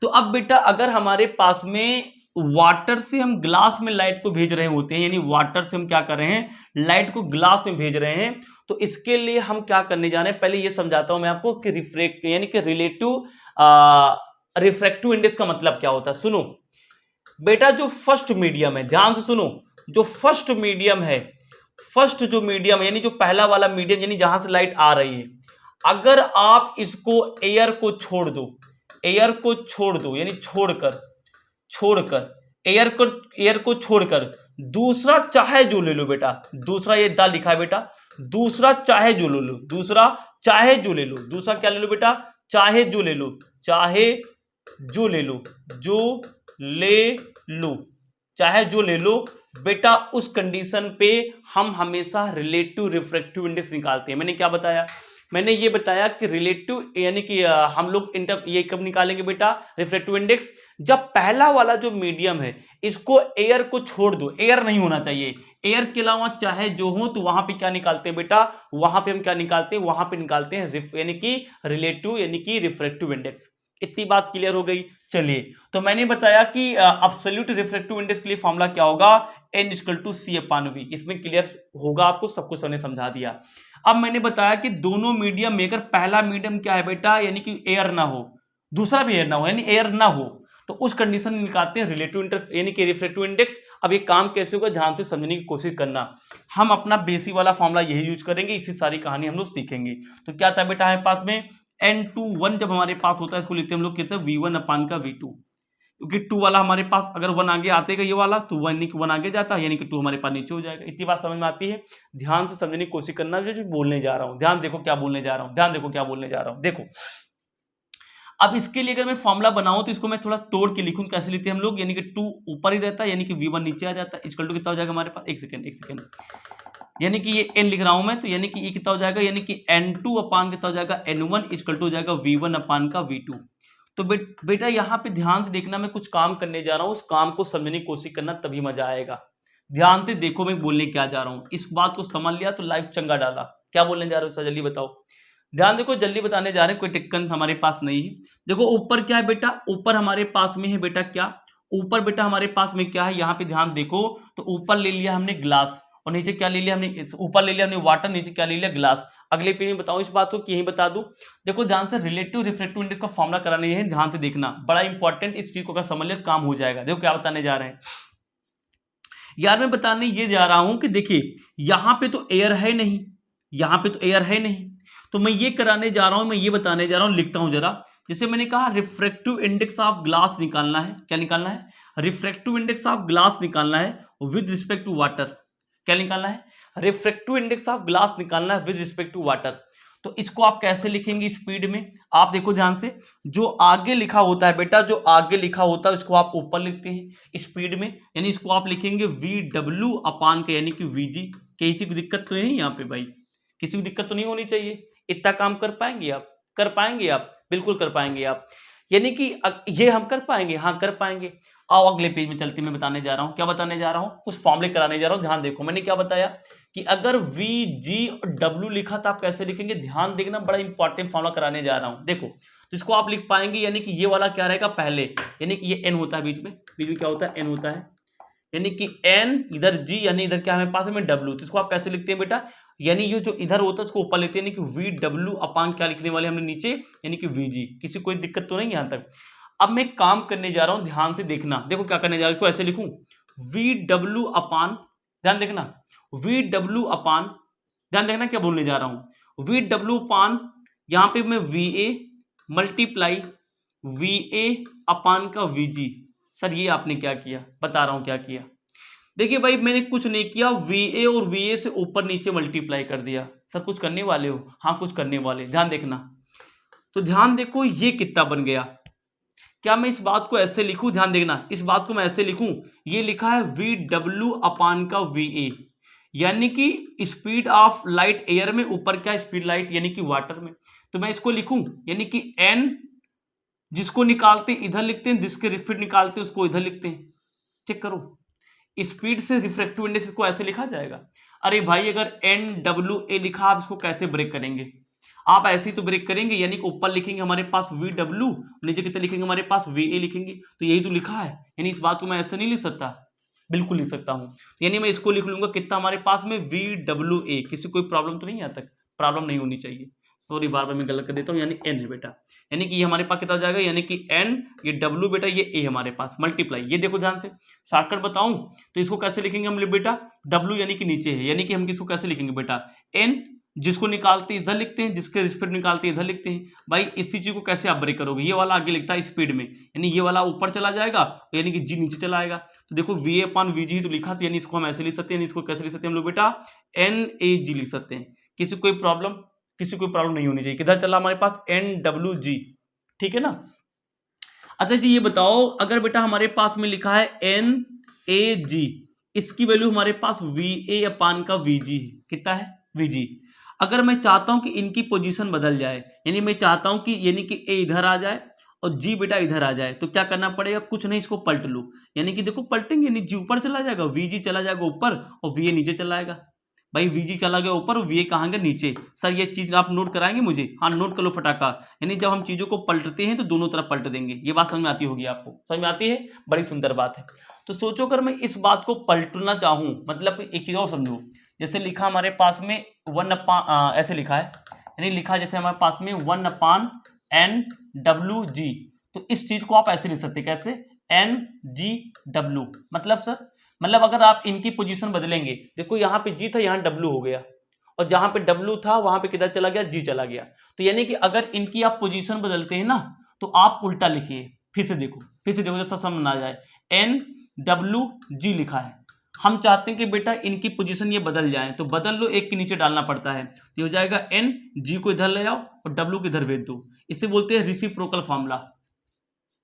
तो अब बेटा अगर हमारे पास में वाटर से हम ग्लास में लाइट को भेज रहे होते हैं, यानी वाटर से हम क्या कर रहे हैं, लाइट को ग्लास में भेज रहे हैं, तो इसके लिए हम क्या करने जा रहे हैं, पहले ये समझाता हूं मैं आपको कि रिफ्रैक्ट यानी कि रिलेटिव रिफ्रैक्टिव इंडेक्स का मतलब क्या होता है। सुनो बेटा, जो फर्स्ट मीडियम है, ध्यान से सुनो, जो फर्स्ट मीडियम है, फर्स्ट जो मीडियम है यानी जो पहला वाला मीडियम, यानी जहां से लाइट आ रही है, अगर आप इसको एयर को छोड़ दो, एयर को छोड़ दो यानी छोड़कर एयर को छोड़कर दूसरा चाहे जो ले लो बेटा, दूसरा ये दा लिखा है बेटा, दूसरा चाहे जो ले लो, दूसरा चाहे जो ले लो, दूसरा क्या ले लो बेटा, चाहे जो ले लो, चाहे जो ले लो, जो ले लो, चाहे जो ले लो बेटा, उस कंडीशन पे हम हमेशा रिलेटिव रिफ्रैक्टिव इंडेक्स निकालते हैं। मैंने क्या बताया, मैंने ये बताया कि रिलेटिव यानी कि हम लोग ये कब निकालेंगे बेटा रिफ्रैक्टिव इंडेक्स, जब पहला वाला जो मीडियम है इसको एयर को छोड़ दो, एयर नहीं होना चाहिए, एयर के अलावा चाहे जो हो, तो वहां पे क्या निकालते हैं बेटा, वहां पे हम क्या निकालते हैं, वहां पे निकालते हैं यानी कि रिलेटिव यानी कि रिफ्रैक्टिव इंडेक्स। इतनी बात क्लियर हो गई। चलिए, तो मैंने बताया कि एब्सोल्यूट रिफ्रैक्टिव इंडेक्स के लिए फॉर्मूला क्या होगा, n=c/v, इसमें क्लियर होगा आपको, सब कुछ हमने समझा दिया। अब मैंने बताया कि दोनों मीडियम में अगर पहला मीडियम क्या है बेटा, यानी कि एयर ना हो, दूसरा भी एयर ना हो, यानी एयर ना हो, तो उस कंडीशन में निकालते हैं रिलेटिव यानी कि रिफ्रैक्टिव इंडेक्स। अब ये काम कैसे होगा ध्यान से समझने की कोशिश करना, हम अपना बेसिक वाला फॉर्मूला यही यूज करेंगे, इसी सारी कहानी हम लोग सीखेंगे। तो क्या था बेटा हमारे पास में n/1 जब हमारे पास होता है, इसको लिखते हैं हम लोग कहते हैं v1/v2, क्योंकि 2 वाला हमारे पास अगर 1 आगे आते ये वाला, तो 1 आगे जाता है, यानी कि 2 हमारे पास नीचे हो जाएगा। इतनी बात समझ में आती है, ध्यान से समझने की कोशिश करना जो बोलने जा रहा हूं, ध्यान देखो क्या बोलने जा रहा हूं, ध्यान देखो क्या बोलने जा रहा हूं। देखो अब इसके लिए अगर मैं फॉर्मूला बनाऊं तो इसको मैं थोड़ा तोड़ के लिखूं, कैसे लिखते हैं हम लोग, यानी कि 2 ऊपर ही रहता है, यानी कि v1 नीचे आ जाता है, इक्वल टू कितना हो जाएगा हमारे पास, एक सेकेंड, यानी कि ये n लिख रहा हूं मैं, तो यानी कि ये कितना हो जाएगा, यानी कि n2 अपान कितना हो जाएगा, n1 इक्वल टू हो जाएगा v1/v2। तो बेटा यहाँ पे ध्यान से देखना, मैं कुछ काम करने जा रहा हूं, उस काम को समझने की कोशिश करना, तभी मजा आएगा। ध्यान से देखो मैं बोलने क्या जा रहा हूं, इस बात को समझ लिया तो लाइफ चंगा डाला। क्या बोलने जा रहे हो सर, जल्दी बताओ, ध्यान देखो, जल्दी बताने जा रहे हैं, कोई टिक्कन हमारे पास नहीं है। देखो ऊपर क्या है बेटा, ऊपर हमारे पास में है बेटा क्या, ऊपर बेटा हमारे पास में क्या है, यहाँ पे ध्यान देखो, तो ऊपर ले लिया हमने ग्लास और नीचे क्या ले लिया हमने, ऊपर ले लिया हमने वाटर, नीचे क्या ले लिया ग्लास। अगले पेज में बताऊं इस बात को कि यही बता दूं। देखो ध्यान से रिलेटिव रिफ्रैक्टिव इंडेक्स का फॉर्मूला कराने है, ध्यान से देखना, बड़ा इंपॉर्टेंट, इस चीज को अगर समझ ले तो काम हो जाएगा। देखो क्या बताने जा रहे हैं यार, मैं बताने ये जा रहा हूं कि देखिए यहां पे तो एयर है नहीं, यहां पे तो एयर है नहीं, तो मैं ये कराने जा रहा हूं, मैं ये बताने जा रहा हूं, लिखता हूं जरा। जैसे मैंने कहा रिफ्रैक्टिव इंडेक्स ऑफ ग्लास निकालना है, क्या निकालना है, रिफ्रैक्टिव इंडेक्स ऑफ ग्लास निकालना है विद रिस्पेक्ट टू वाटर। क्या निकालना है, रिफ्रैक्टिव इंडेक्स ऑफ ग्लास निकालना है विद रिस्पेक्ट टू वाटर। तो इसको आप कैसे लिखेंगे स्पीड में, आप देखो ध्यान से, जो आगे लिखा होता है बेटा, जो आगे लिखा होता है उसको आप ऊपर लिखते हैं स्पीड में, यानी इसको आप लिखेंगे VW/, यानी कि VG। किसी को दिक्कत तो नहीं यहाँ पे भाई, किसी को दिक्कत तो नहीं होनी चाहिए, इतना काम कर पाएंगे आप, कर पाएंगे आप, बिल्कुल कर पाएंगे आप, यानी कि ये हम कर पाएंगे, हाँ कर पाएंगे। आओ अगले पेज में चलते, मैं बताने जा रहा हूँ, क्या बताने जा रहा हूँ, कुछ फॉर्मूले कराने जा रहा हूँ। ध्यान देखो मैंने क्या बताया कि अगर VG और W लिखा था आप कैसे लिखेंगे, ध्यान देखना, बड़ा इंपॉर्टेंट फॉर्मूला कराने जा रहा हूँ। देखो तो इसको आप लिख पाएंगे, यानी कि ये वाला क्या रहेगा पहले, यानी कि ये n होता है बीच में क्या होता है, n होता है, यानी कि n इधर G, यानी इधर क्या हमें पास में W, तो इसको आप कैसे लिखते हैं बेटा, यानी ये जो इधर होता है उसको ऊपर लेते हैं, यानी कि VW/, क्या लिखने वाले हमने नीचे, यानी कि VG। किसी कोई दिक्कत तो नहीं यहां तक। अब मैं काम करने जा रहा हूं, ध्यान से देखना, देखो क्या करने जा रहा हूं, इसको ऐसे लिखूं VW/, ध्यान देखना, VW/, ध्यान देखना क्या बोलने जा रहा हूं, VW/, यहां पे मैं VA मल्टीप्लाई VA/, का VG। सर ये आपने क्या किया, बता रहा हूं क्या किया, देखिए भाई मैंने कुछ नहीं किया, VA और VA से ऊपर नीचे मल्टीप्लाई कर दिया। सर कुछ करने वाले हो, हाँ कुछ करने वाले, ध्यान देखना, तो ध्यान देखो ये कितना बन गया, क्या मैं इस बात को ऐसे लिखूं, ध्यान देना, इस बात को मैं ऐसे लिखूं, ये लिखा है VW अपान का VA, यानी कि स्पीड ऑफ लाइट एयर में, ऊपर क्या स्पीड लाइट यानी कि वाटर में, तो मैं इसको लिखूं यानी कि n, जिसको निकालते हैं इधर लिखते हैं, जिसके स्पीड निकालते हैं उसको इधर लिखते हैं। चेक करो, स्पीड से रिफ्रैक्टिव इंडेक्स को ऐसे लिखा जाएगा। अरे भाई अगर NWA लिखा, आप इसको कैसे ब्रेक करेंगे? आप ऐसे ही तो ब्रेक करेंगे, यानी कि ऊपर लिखेंगे हमारे पास VW, नीचे कितना लिखेंगे हमारे पास VA लिखेंगे, तो यही तो लिखा है, यानी इस बात को मैं ऐसे नहीं लिख सकता, बिल्कुल लिख सकता हूं, यानी मैं इसको लिख लूंगा कितना हमारे पास में VWA। किसी कोई प्रॉब्लम तो नहीं है? तक प्रॉब्लम नहीं होनी चाहिए, सॉरी बार बार मैं गलत कर देता हूँ, यानी n है बेटा, यानी कि ये हमारे पास कितना हो जाएगा, यानी कि n, ये w बेटा, ये a हमारे पास मल्टीप्लाई, ये देखो ध्यान से, शॉर्टकट बताऊं तो इसको कैसे लिखेंगे हम बेटा, w यानी कि नीचे है, यानी कि हम किसको कैसे लिखेंगे बेटा, n, जिसको निकालते इधर लिखते हैं, जिसके स्पीड निकालते इधर लिखते हैं। भाई इसी चीज को कैसे आप ब्रेक करोगे, ये वाला आगे लिखता है स्पीड में, यानी ये वाला ऊपर चला जाएगा, यानी कि जी नीचे चला आएगा, तो देखो VA अपान VG तो लिखा, तो यानी इसको हम ऐसे लिख सकते हैं, यानी इसको कैसे लिख सकते हैं हम लोग बेटा, NAG लिख सकते हैं। किसी कोई प्रॉब्लम, किसी कोई प्रॉब्लम नहीं होनी चाहिए। किधर चला हमारे पास, NWG, ठीक है ना। अच्छा जी ये बताओ, अगर बेटा हमारे पास में लिखा है NAG, इसकी वैल्यू हमारे पास VA अपान का VG है, कितना है VG। अगर मैं चाहता हूं कि इनकी पोजीशन बदल जाए, यानी मैं चाहता हूं कि यानी कि A इधर आ जाए और G बेटा इधर आ जाए, तो क्या करना पड़ेगा, कुछ नहीं, इसको पलट लो, यानी कि देखो पलटेंगे, यानी G ऊपर चला जाएगा, VG चला जाएगा ऊपर और VA नीचे चला आएगा। भाई VG चला गया ऊपर और VA कहाँ गया नीचे। सर ये चीज आप नोट कराएंगे मुझे? हाँ नोट कर लो फटाका, यानी जब हम चीजों को पलटते हैं तो दोनों तरफ पलट देंगे। ये बात समझ में आती होगी आपको, समझ में आती है, बड़ी सुंदर बात है। तो सोचो अगर मैं इस बात को पलटना चाहूं, मतलब एक चीज और समझो, जैसे लिखा हमारे पास में 1 अपान, ऐसे लिखा है, यानी लिखा जैसे हमारे पास में 1 अपान NWG, तो इस चीज को आप ऐसे लिख सकते, कैसे, NGW, मतलब सर, मतलब अगर आप इनकी पोजीशन बदलेंगे, देखो यहाँ पे G था, यहाँ W हो गया, और जहां पे W था वहां पे किधर चला गया, G चला गया। तो यानी कि अगर इनकी आप पोजीशन बदलते हैं ना, तो आप उल्टा लिखिए, फिर से देखो जब तक समझ ना आ जाए, NWG लिखा है, हम चाहते हैं कि बेटा इनकी पोजीशन ये बदल जाए, तो बदल लो, एक के नीचे डालना पड़ता है, तो हो जाएगा NG को इधर ले आओ और W को इधर भेज दो, इसे बोलते हैं रेसिप्रोकल फॉर्मूला।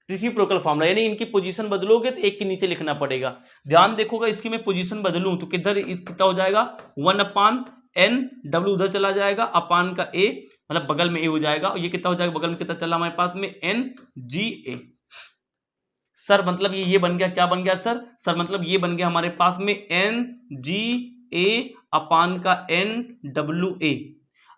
रेसिप्रोकल फॉर्मूला, यानी इनकी पोजीशन बदलोगे तो एक के नीचे लिखना पड़ेगा। ध्यान देखोगा, इसकी मैं पोजीशन बदलूं तो किधर कितना हो जाएगा, 1 अपान NW उधर चला जाएगा, अपान का A, मतलब बगल में A हो जाएगा, और ये कितना हो जाएगा, बगल में कितना चला हमारे पास में NGA। सर मतलब ये बन गया, क्या बन गया सर, मतलब ये बन गया हमारे पास में NGA अपान का NWA।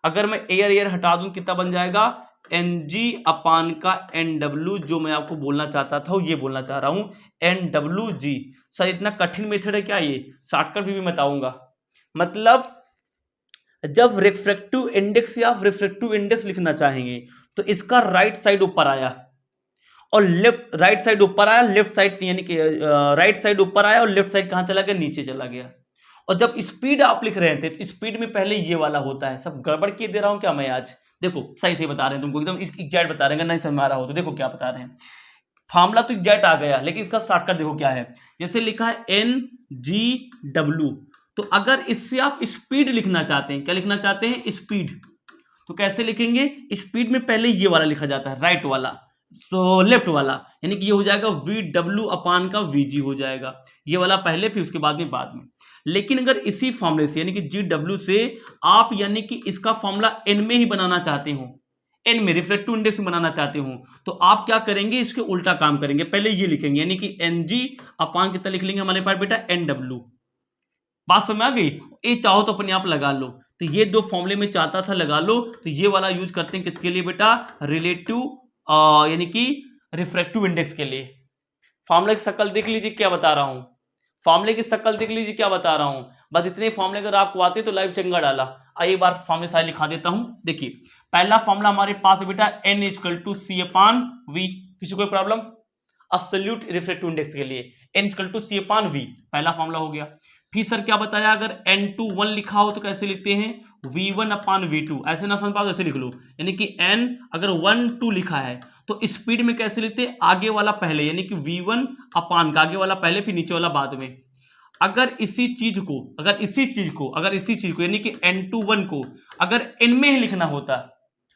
अगर मैं एयर हटा दूं कितना बन जाएगा, NG अपान का NW, जो मैं आपको बोलना चाहता था ये बोलना चाह रहा हूं, NWG। सर इतना कठिन मेथड है क्या, ये शॉर्टकट भी बताऊंगा। मतलब जब रिफ्रैक्टिव इंडेक्स या रिफ्रैक्टिव इंडेक्स लिखना चाहेंगे तो इसका राइट साइड ऊपर आया और लेफ्ट, राइट साइड ऊपर आया, लेफ्ट साइड यानी कि राइट साइड ऊपर आया और लेफ्ट साइड कहां चला गया, नीचे चला गया। और जब स्पीड आप लिख रहे थे तो स्पीड में पहले ये वाला होता है। सब गड़बड़ किए दे रहा हूं क्या मैं आज? देखो सही सही बता रहे हैं तुमको, एकदम एग्जैक्ट बता रहे हैं, नहीं समझ में आ रहा हो तो देखो क्या बता रहे हैं। फॉर्मूला तो एग्जैक्ट आ गया, लेकिन इसका शॉर्टकट देखो क्या है। जैसे लिखा है NGW, तो अगर इससे आप स्पीड लिखना चाहते हैं, क्या लिखना चाहते हैं, स्पीड, तो कैसे लिखेंगे, स्पीड में पहले ये वाला लिखा जाता है, राइट वाला, तो लेफ्ट वाला, यानी कि ये हो जाएगा VW अपान का VG हो जाएगा, ये वाला पहले फिर उसके बाद में। लेकिन अगर इसी फॉर्मूले से यानी कि GW से आप यानी कि इसका फॉर्मूला N में ही बनाना चाहते हो, N में रिफ्रैक्टिव इंडेक्स में बनाना चाहते हो, तो आप क्या करेंगे, इसके उल्टा काम करेंगे। पहले ये लिखेंगे यानी कि NG अपान कितना लिख लेंगे हमारे पास बेटा, NW। बात समझ आ गई? ये चाहो तो अपने आप लगा लो, तो ये दो फॉर्मूले में चाहता था लगा लो, तो ये वाला यूज करते हैं किसके लिए बेटा, रिलेटिव यानी कि रिफ्रैक्टिव इंडेक्स के लिए। फॉर्मूले की शक्ल देख लीजिए क्या बता रहा हूं, फॉर्मूले की शक्ल देख लीजिए क्या बता रहा हूं। बस इतने फॉर्मूले अगर आपको आते तो लाइव चंगा डाला। आइए बार फॉर्मूले सारे लिखा देता हूं। देखिए पहला फॉर्मूला हमारे पास बेटा N = C अपान V। किसी कोई प्रॉब्लम? एब्सोल्यूट रिफ्रैक्टिव इंडेक्स के लिए N = C अपान V, पहला फॉर्मूला हो गया। फिर सर क्या बताया, अगर N21 लिखा हो तो कैसे लिखते हैं, V1 अपान V2। ऐसे ना समझ पाओ, ऐसे लिख लो, यानी कि N अगर 1 2 लिखा है तो स्पीड में कैसे लिखते हैं, आगे वाला पहले, यानी कि V1 अपान का आगे वाला पहले फिर नीचे वाला बाद में। अगर इसी चीज को यानी कि N21 को अगर N में ही लिखना होता,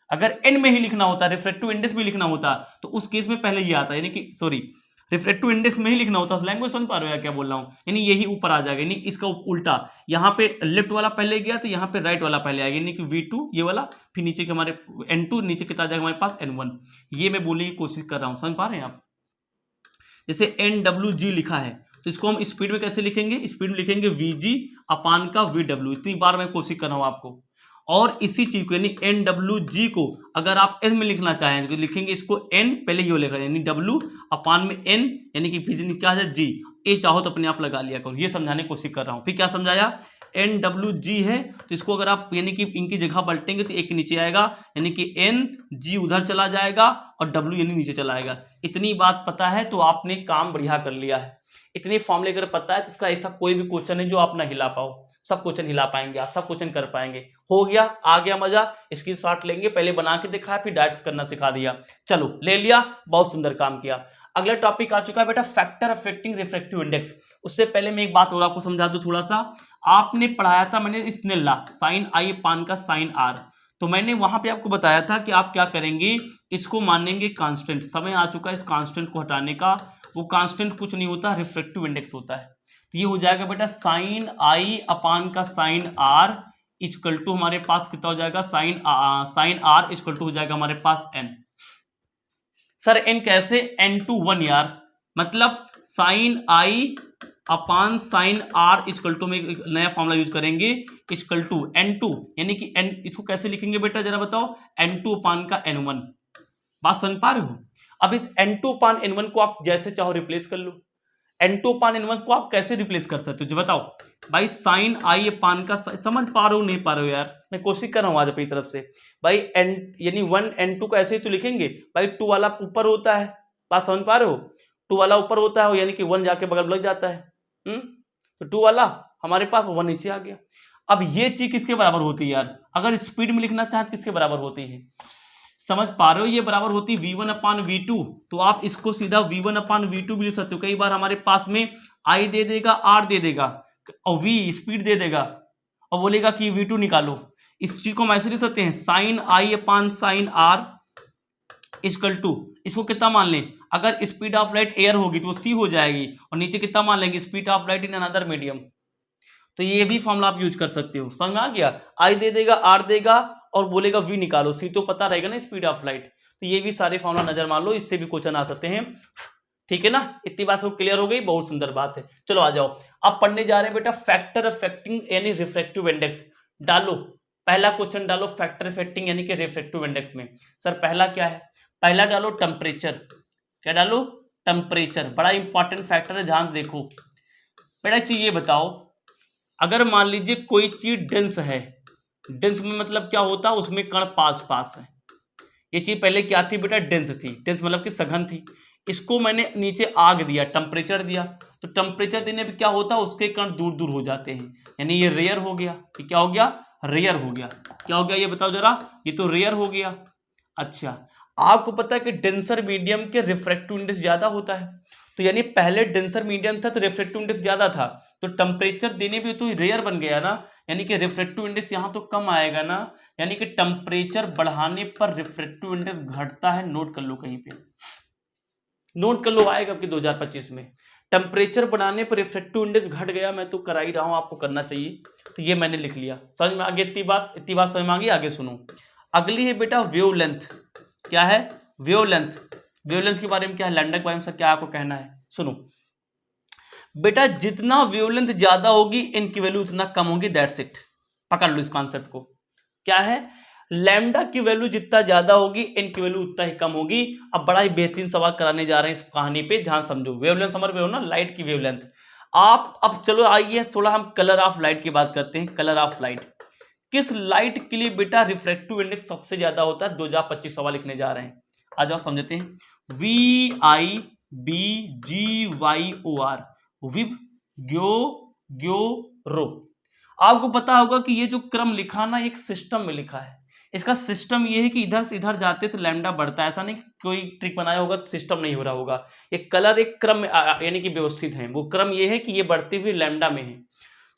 अगर एन में ही लिखना होता, रिफ्रैक्टिव इंडेक्स में लिखना होता, तो उस केस में पहले ये आता, यानी कि सॉरी रिफ्रैक्टिव इंडेक्स में ही लिखना होता। लैंग्वेज समझ पा रहे हो क्या बोल रहा हूँ, यानी यही ऊपर आ जाएगा, यानी इसका उल्टा, यहाँ पे लेफ्ट वाला पहले गया तो यहाँ पे राइट वाला पहले आएगा, यानी कि V2 ये वाला, फिर नीचे के हमारे N2, नीचे कितना आ जाएगा हमारे पास N1। ये मैं बोलने की कोशिश कर रहा हूँ, समझ पा रहे हैं आप। जैसे NWG लिखा है तो इसको हम स्पीड में कैसे लिखेंगे, स्पीड में लिखेंगे VG अपान का VW। इतनी बार मैं कोशिश कर रहा हूँ आपको। और इसी चीज को यानी NWG को अगर आप N में लिखना चाहें तो लिखेंगे इसको N, पहले ये लिखा यानी W अपान में N, यानी कि VG क्या है G। ए चाहो तो अपने आप लगा लिया करो, ये समझाने की कोशिश कर रहा हूँ। फिर क्या समझाया, NWG है तो इसको अगर आप यानी कि इनकी जगह पलटेंगे तो एक नीचे आएगा, यानी कि NG उधर चला जाएगा और W यानी नीचे चला आएगा। इतनी बात पता है तो आपने काम बढ़िया कर लिया है। इतने फॉर्मूले अगर पता है तो इसका ऐसा कोई भी क्वेश्चन है जो आप ना हिला पाओ, सब क्वेश्चन हिला पाएंगे आप, सब क्वेश्चन कर पाएंगे। हो गया, आ गया मजा। इसकी शॉर्ट लेंगे, पहले बना के दिखाया फिर डायरेक्ट करना सिखा दिया, चलो ले लिया, बहुत सुंदर काम किया। अगला टॉपिक आ चुका है बेटा फैक्टर अफेक्टिंग रिफ्रैक्टिव इंडेक्स। उससे पहले मैं एक बात और आपको समझा दूं थोड़ा सा। आपने पढ़ाया था मैंने स्नेल लॉ, साइन आई पान का साइन आर, तो मैंने वहां पे आपको बताया था कि आप क्या करेंगे, इसको मानेंगे कांस्टेंट। समय आ चुका है इस कांस्टेंट को हटाने का। वो कांस्टेंट कुछ नहीं होता, रिफ्रैक्टिव इंडेक्स होता है। तो ये हो जाएगा बेटा साइन आई अपान का साइन आर इक्वल टू हमारे पास कितना हो जाएगा, साइन आर इक्वल टू हो जाएगा हमारे पास एन। सर एन कैसे, N2 1 यार, मतलब sine I upon sine R equal to में एक नया फॉर्मूला यूज करेंगे, इक्वल टू N2, यानी कि N, इसको कैसे लिखेंगे बेटा जरा बताओ, N2 अपान का N1। बात समझ पा रहे हो। अब इस N2 अपान N1 को आप जैसे चाहो रिप्लेस कर लो। N2 अपान N1 को आप कैसे रिप्लेस कर सकते हो जो बताओ भाई, साइन आई अपान का, समझ पा रहे हो नहीं पा रहे हो यार, मैं कोशिश कर रहा हूँ आज अपनी तरफ से भाई। N यानी 1 N2 को ऐसे ही तो लिखेंगे भाई, 2 वाला ऊपर होता है, बात समझ पा रहे हो, 2 वाला ऊपर होता है यानी कि 1 जाके बगल लग जाता है, तो 2 वाला हमारे पास 1 नीचे आ गया। अब ये चीज किसके बराबर होती है यार, अगर स्पीड में लिखना चाहते किसके बराबर होती है, समझ पा रहे हो, ये बराबर होती है V1 अपान V2। तो आप इसको सीधा V1 अपान V2 भी लिख सकते हो। कई बार हमारे पास में I दे देगा, R दे देगा और V स्पीड दे देगा और बोलेगा कि V2 निकालो। इस चीज को हम ऐसे लिख सकते हैं, sine I upon sine R equal to, इसको कितना मान लें, अगर स्पीड ऑफ लाइट एयर होगी तो वो C हो जाएगी, और नीचे कितना मान लेंगे, speed of light in another medium. तो ये भी फॉर्मूला आप यूज कर सकते हो, समझ आ गया। I दे देगा, R देगा और बोलेगा V निकालो, C तो पता रहेगा ना स्पीड ऑफ लाइट। तो ये भी सारे फॉर्मूला नजर मान लो, इससे भी क्वेश्चन आ सकते हैं, ठीक है ना। इतनी बात क्लियर हो गई, बहुत सुंदर बात है। चलो आ जाओ, अब पढ़ने जा रहे हैं बेटा फैक्टर अफेक्टिंग यानी रिफ्रैक्टिव इंडेक्स। डालो पहला क्वेश्चन, डालो फैक्टर अफेक्टिंग यानी कि रिफ्रैक्टिव इंडेक्स में। सर पहला क्या है, पहला डालो टेम्परेचर। क्या डालो, टेम्परेचर, बड़ा इंपॉर्टेंट फैक्टर है, ध्यान देखो बेटा। चीज ये बताओ, अगर मान लीजिए कोई चीज डेंस है, डेंस में मतलब क्या होता है, उसमें कण पास पास है। ये चीज पहले क्या थी बेटा, डेंस थी, डेंस मतलब कि सघन थी। इसको मैंने नीचे आग दिया, टेम्परेचर दिया, तो टेम्परेचर देने पे क्या होता है, उसके कण दूर दूर हो जाते हैं, यानी ये रेयर हो गया। ये क्या हो गया, रेयर हो गया। क्या हो गया ये बताओ जरा, ये तो रेयर हो गया। अच्छा, आपको पता है कि डेंसर मीडियम के रिफ्रैक्टिव इंडेक्स ज्यादा होता है, तो यानी पहले डेंसर मीडियम था तो रिफ्रैक्टिव इंडेक्स ज्यादा था, तो टेम्परेचर देने पे तो रेयर बन गया ना, यानी कि रिफ्रैक्टिव इंडेक्स यहाँ तो कम आएगा ना, यानी कि टेम्परेचर बढ़ाने पर रिफ्रैक्टिव इंडेक्स घटता है। नोट कर लो कहीं पे, नोट कर लो, आएगा आपके 2025 में। टेम्परेचर बढ़ाने पर रिफ्रैक्टिव इंडेक्स घट गया, मैं तो करा ही रहा हूँ, आपको करना चाहिए, तो ये मैंने लिख लिया। समझ में आ गई इतनी बात समझ में आ गई। आगे सुनो, अगली है बेटा वेवलेंथ। क्या है, वेवलेंथ। वेवलेंथ के बारे में क्या है, लैम्डा के बारे में सर क्या आपको कहना है। सुनो बेटा, जितना वेवलेंथ ज्यादा होगी इनकी वैल्यू उतना कम होगी, दैट्स इट। पकड़ लो इस कॉन्सेप्ट को। क्या है, लैम्डा की वैल्यू जितना ज्यादा होगी इनकी वैल्यू उतना ही कम होगी। अब बड़ा ही बेहतरीन सवाल कराने जा रहे हैं इस कहानी पे, ध्यान समझो। वेवलेंथ समझ रहे हो ना, लाइट की वेवलेंथ। आप अब चलो आइए थोड़ा हम कलर ऑफ लाइट की बात करते हैं। कलर ऑफ लाइट, किस लाइट के लिए बेटा रिफ्रैक्टिव इंडेक्स सबसे ज्यादा होता है, 2025 सवाल लिखने जा रहे हैं। आ जाओ समझते हैं। VIBGYOR, विब ग्यो ग्यो रो। आपको पता होगा कि ये जो क्रम लिखा ना, एक सिस्टम में लिखा है। इसका सिस्टम ये है कि इधर से इधर जाते तो लैम्डा बढ़ता है, ऐसा नहीं कि कोई ट्रिक बनाया होगा तो सिस्टम नहीं हो रहा होगा। ये कलर एक क्रम में यानी कि व्यवस्थित है। वो क्रम ये है कि ये बढ़ते हुए लैम्डा में है।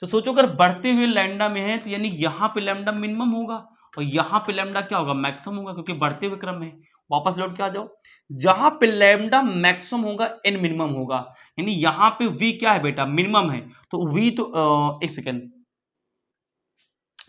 तो सोचो अगर बढ़ते हुए लैम्डा में है तो यानी यहाँ पे लैम्डा मिनिमम होगा और यहाँ पे लैम्डा क्या होगा, मैक्सिमम होगा, क्योंकि बढ़ते हुए क्रम में। वापस लौट के आ जाओ, जहां पे लैम्डा मैक्सिमम होगा एन मिनिमम होगा, यानी यहाँ पे वी क्या है बेटा, मिनिमम है, तो वी तो एक सेकेंड,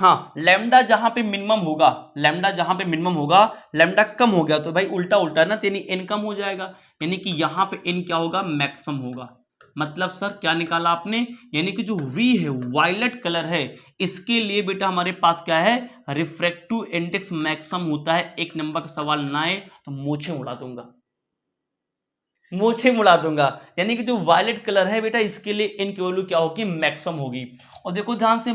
हाँ लैम्डा जहां पे मिनिमम होगा, लैम्डा जहां पे मिनिमम होगा, लैम्डा कम हो गया तो भाई उल्टा उल्टा ना, यानी एन कम हो जाएगा, यानी कि यहाँ पे एन क्या होगा, मैक्सिमम होगा। मतलब सर क्या निकाला आपने, यानी कि जो V है वायलेट कलर है, इसके लिए बेटा हमारे पास क्या है, रिफ्रैक्टिव इंडेक्स मैक्सिमम होता है। एक नंबर का सवाल ना आए तो मोछे उड़ा दूंगा, मोछे मुड़ा दूंगा। यानी कि जो वायलेट कलर है बेटा, इसके लिए इन की वैल्यू क्या होगी, मैक्सिमम होगी। और देखो ध्यान से,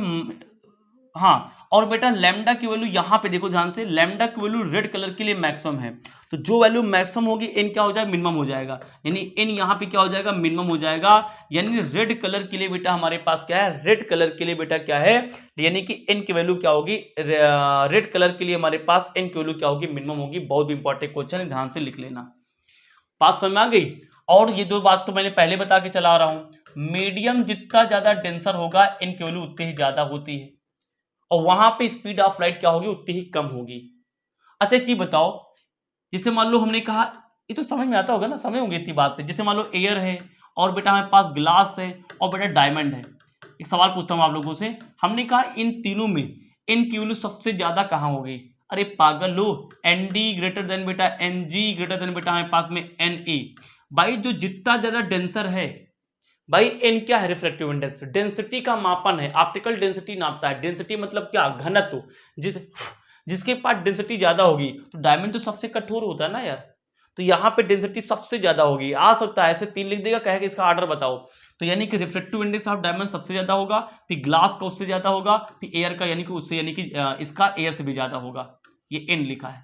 हाँ, और बेटा लैम्डा की वैल्यू यहां पे देखो ध्यान से, लैम्डा की वैल्यू रेड कलर के लिए मैक्सिमम है, तो जो वैल्यू मैक्सिमम होगी इन क्या हो जाएगा, मिनिमम हो जाएगा, यानी इन यहां पे क्या हो जाएगा, मिनिमम हो जाएगा। यानी रेड कलर के लिए बेटा हमारे पास क्या है, रेड कलर के लिए बेटा क्या है, यानी कि इन की वैल्यू क्या होगी, रेड कलर के लिए हमारे पास इन की वैल्यू क्या होगी, मिनिमम होगी। बहुत इंपॉर्टेंट क्वेश्चन है, ध्यान से लिख लेना। बात समझ में आ गई। और ये दो बात तो मैंने पहले बता के चला रहा हूं, मीडियम जितना ज्यादा डेंसर होगा इनकी वैल्यू उतनी ही ज्यादा होती है, और वहां पे स्पीड ऑफ लाइट क्या होगी, उतनी ही कम होगी। अच्छा एक चीज बताओ, जैसे मान लो हमने कहा, ये तो समझ में आता होगा ना, समझ होंगे इतनी बात है, जैसे मान लो एयर है, और बेटा हमारे पास ग्लास है, और बेटा डायमंड है। एक सवाल पूछता हूं आप लोगों से, हमने कहा इन तीनों में इनकी वैल्यू सबसे ज्यादा कहां होगी, अरे पागल लो, एन डी ग्रेटर देन बेटा एन जी ग्रेटर देन बेटा हमारे पास में एन ए। भाई जो जितना ज्यादा डेंसर है, भाई एन क्या है, रिफ्रैक्टिव इंडेक्स, डेंसिटी का मापन है, ऑप्टिकल डेंसिटी नापता है। डेंसिटी मतलब क्या, घनत्व, जिसके पास डेंसिटी ज्यादा होगी, तो डायमंड तो सबसे कठोर होता है ना यार, तो यहाँ पे डेंसिटी सबसे ज्यादा होगी। आ सकता है ऐसे तीन लिख देगा, कहेगा इसका ऑर्डर बताओ, तो यानी कि रिफ्रैक्टिव इंडेक्स ऑफ डायमंड सबसे ज्यादा होगा, फिर ग्लास का उससे ज्यादा होगा, फिर एयर का यानी कि उससे, यानी कि इसका एयर से भी ज्यादा होगा। ये एन लिखा है।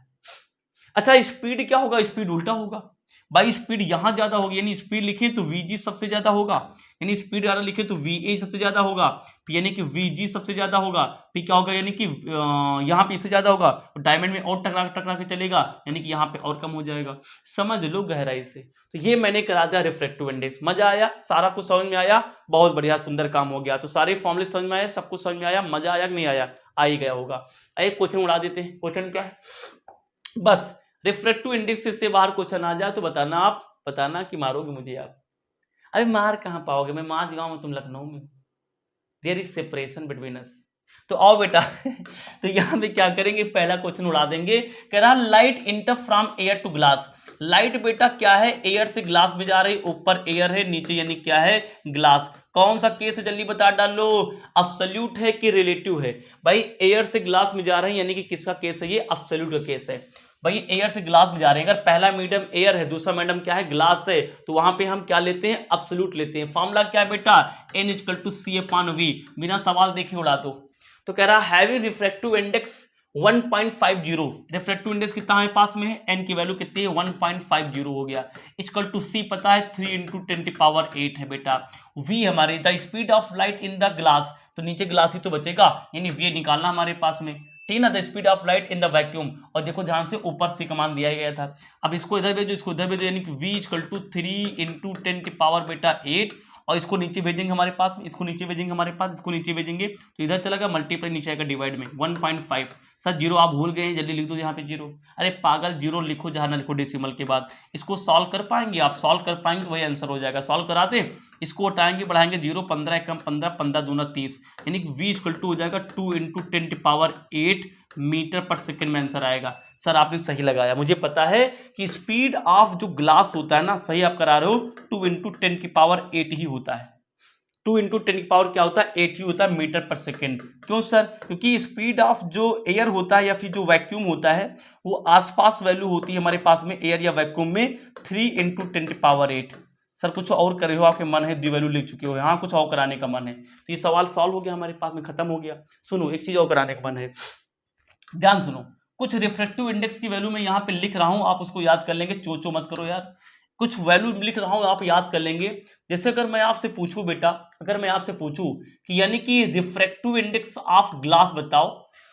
अच्छा स्पीड क्या होगा, स्पीड उल्टा होगा भाई, स्पीड यहां ज्यादा होगी, यानी स्पीड लिखे तो वीजी सबसे ज्यादा होगा, यानी स्पीड ज्यादा लिखे तो वीए सबसे ज्यादा होगा, यानी कि वीजी सबसे ज्यादा होगा, फिर क्या होगा, यानी कि यहाँ पे इससे ज्यादा होगा, तो डायमंड में और टकरा टकरा के चलेगा, यानी कि यहाँ पे और कम हो जाएगा। समझ लो गहराई से। तो ये मैंने करा दिया रिफ्रैक्टिव इंडेक्स। मजा आया, सारा कुछ समझ में आया, बहुत बढ़िया सुंदर काम हो गया। तो सारे फॉर्मूले समझ में आया, सब कुछ समझ में आया, मजा आया कि नहीं आया, आ ही गया होगा। एक क्वेश्चन उड़ा देते हैं। क्वेश्चन क्या है, बस रिफ्रैक्टिव इंडेक्स से बाहर क्वेश्चन आ जाए तो बताना, आप बताना कि मारोगे मुझे आप। अरे मार कहाँ पाओगे, मैं माझगांव में, तुम लखनऊ में, there is separation between us. तो आओ बेटा तो यहाँ पे क्या करेंगे, पहला क्वेश्चन उड़ा देंगे। कह रहा light enter from air to glass. Light बेटा क्या है, एयर से ग्लास में जा रही, ऊपर एयर है, नीचे यानी क्या है, ग्लास। कौन सा केस है जल्दी बता डालो, अब्सोल्यूट है कि रिलेटिव है। भाई एयर से ग्लास में जा रहे हैं, यानी कि किसका केस है, ये अब्सोल्यूट का केस है। भाई एयर से ग्लास में जा रहे हैं, अगर पहला मीडियम एयर है, दूसरा मीडियम क्या है, ग्लास है, तो वहां पे हम क्या लेते हैं, अब्सोल्यूट लेते हैं। फॉर्मूला क्या है बेटा, n equal to c upon v. बिना सवाल देखे उड़ा दो। तो कह रहा heavy refractive index 1.50, refractive index कितना हमारे पास में है, n की वैल्यू कितनी है, 1.50 हो गया। इक्वल टू c पता है 3 × 10⁸ है बेटा। v हमारे the speed of light in the glass, तो नीचे ग्लास ही तो बचेगा, यानी v निकालना हमारे पास में, ठीक ना। The speed of light in the vacuum, और देखो ध्यान से ऊपर सी कमान दिया गया था, अब इसको इधर भेजो, इसको इधर भेजो, यानी कि v इक्वल टू 3 × 10⁸ बेटा 8, और इसको नीचे भेजेंगे हमारे पास में, इसको नीचे भेजेंगे हमारे पास, इसको नीचे भेजेंगे, तो इधर चला गया मल्टीप्लाई, नीचे आएगा डिवाइड में 1.5। सर जीरो आप भूल गए हैं, जल्दी लिख दो यहाँ पे जीरो। अरे पागल जीरो लिखो जहाँ ना लिखो डेसिमल के बाद। इसको सॉल्व कर पाएंगे आप, सॉल्व कर पाएंगे तो वही आंसर हो जाएगा। सॉल्व कराते, इसको हटाएंगे बढ़ाएंगे, 0 15 एकम 15, 15 दूना 30, यानी कि v इक्वल टू हो जाएगा 2 × 10⁸ मीटर पर सेकेंड में आंसर आएगा। सर आपने सही लगाया, मुझे पता है कि स्पीड ऑफ जो ग्लास होता है ना, सही आप करा रहे हो, 2 × 10⁸ ही होता है। 2 × 10 क्या होता है, 8 ही होता है मीटर पर सेकेंड। क्यों सर, क्योंकि स्पीड ऑफ जो एयर होता है या फिर जो वैक्यूम होता है, वो आसपास वैल्यू होती है हमारे पास में एयर या वैक्यूम में 3 × 10⁸। सर कुछ और करे हो, आपके मन है, दी वैल्यू लिख चुके हो, यहाँ कुछ और कराने का मन है, तो ये सवाल सॉल्व हो गया हमारे पास में, खत्म हो गया। सुनो एक चीज और कराने का मन है, ध्यान सुनो। कुछ रिफ्रैक्टिव इंडेक्स की वैल्यू मैं यहाँ पे लिख रहा हूँ, आप उसको याद कर लेंगे, चो मत करो यार। कुछ वैल्यू लिख रहा हूँ, आप याद कर लेंगे। जैसे अगर मैं आपसे पूछूं बेटा, अगर मैं आपसे पूछूं कि यानी कि रिफ्रैक्टिव इंडेक्स ऑफ ग्लास बताओ,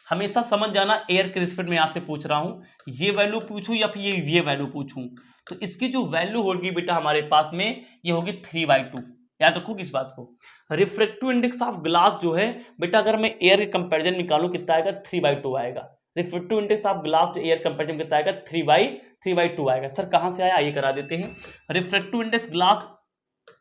हमेशा समझ जाना एयर के रिस्पेक्ट में आपसे पूछ रहा हूँ, ये वैल्यू पूछूं या फिर ये वैल्यू पूछूं, तो इसकी जो वैल्यू होगी बेटा हमारे पास में, ये होगी 3/2। याद रखो किस बात को, रिफ्रैक्टिव इंडेक्स ऑफ ग्लास जो है बेटा, अगर मैं एयर के कंपैरिजन निकालूं कितना आएगा, 3/2 आएगा। Refractive index of glass to air comparison कितना आएगा 3/2 आएगा। सर कहां से आया आइए करा देते हैं। रिफ्रेक्टिव इंडेक्स ग्लास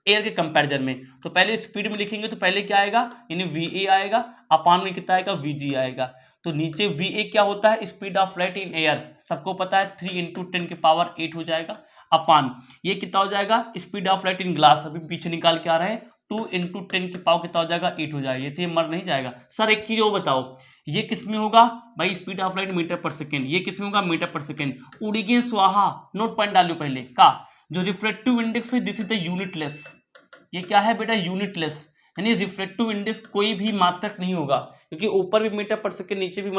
एयर के कंपैरिजन में तो पहले स्पीड में लिखेंगे तो पहले क्या आएगा यानी VA आएगा, अपान में कितना आएगा VG आएगा। तो नीचे VA क्या होता है speed of light in air, सबको पता है 3 × 10⁸ हो जाएगा, अपान ये कितना हो जाएगा speed of light in glass, अभी पीछे निकाल के आ रहे हैं 2 × 10 कितना हो जाएगा 8 हो जाएगा। ये तो मर नहीं जाएगा। सर एक चीज और बताओ ये किस में होगा भाई स्पीड ऑफ लाइट मीटर/सेकेंड, ये किस में होगा मीटर/सेकेंड। उड़ी गए स्वाहा, नोट पॉइंट डालो पहले का जो रिफ्रेक्टिव इंडेक्स है दिस इज द यूनिटलेस, ये क्या है बेटा यूनिटलेस, यानी रिफ्रेक्टिव इंडेक्स कोई भी मात्रक नहीं होगा क्योंकि ऊपर भी मीटर/सेकेंड नीचे भी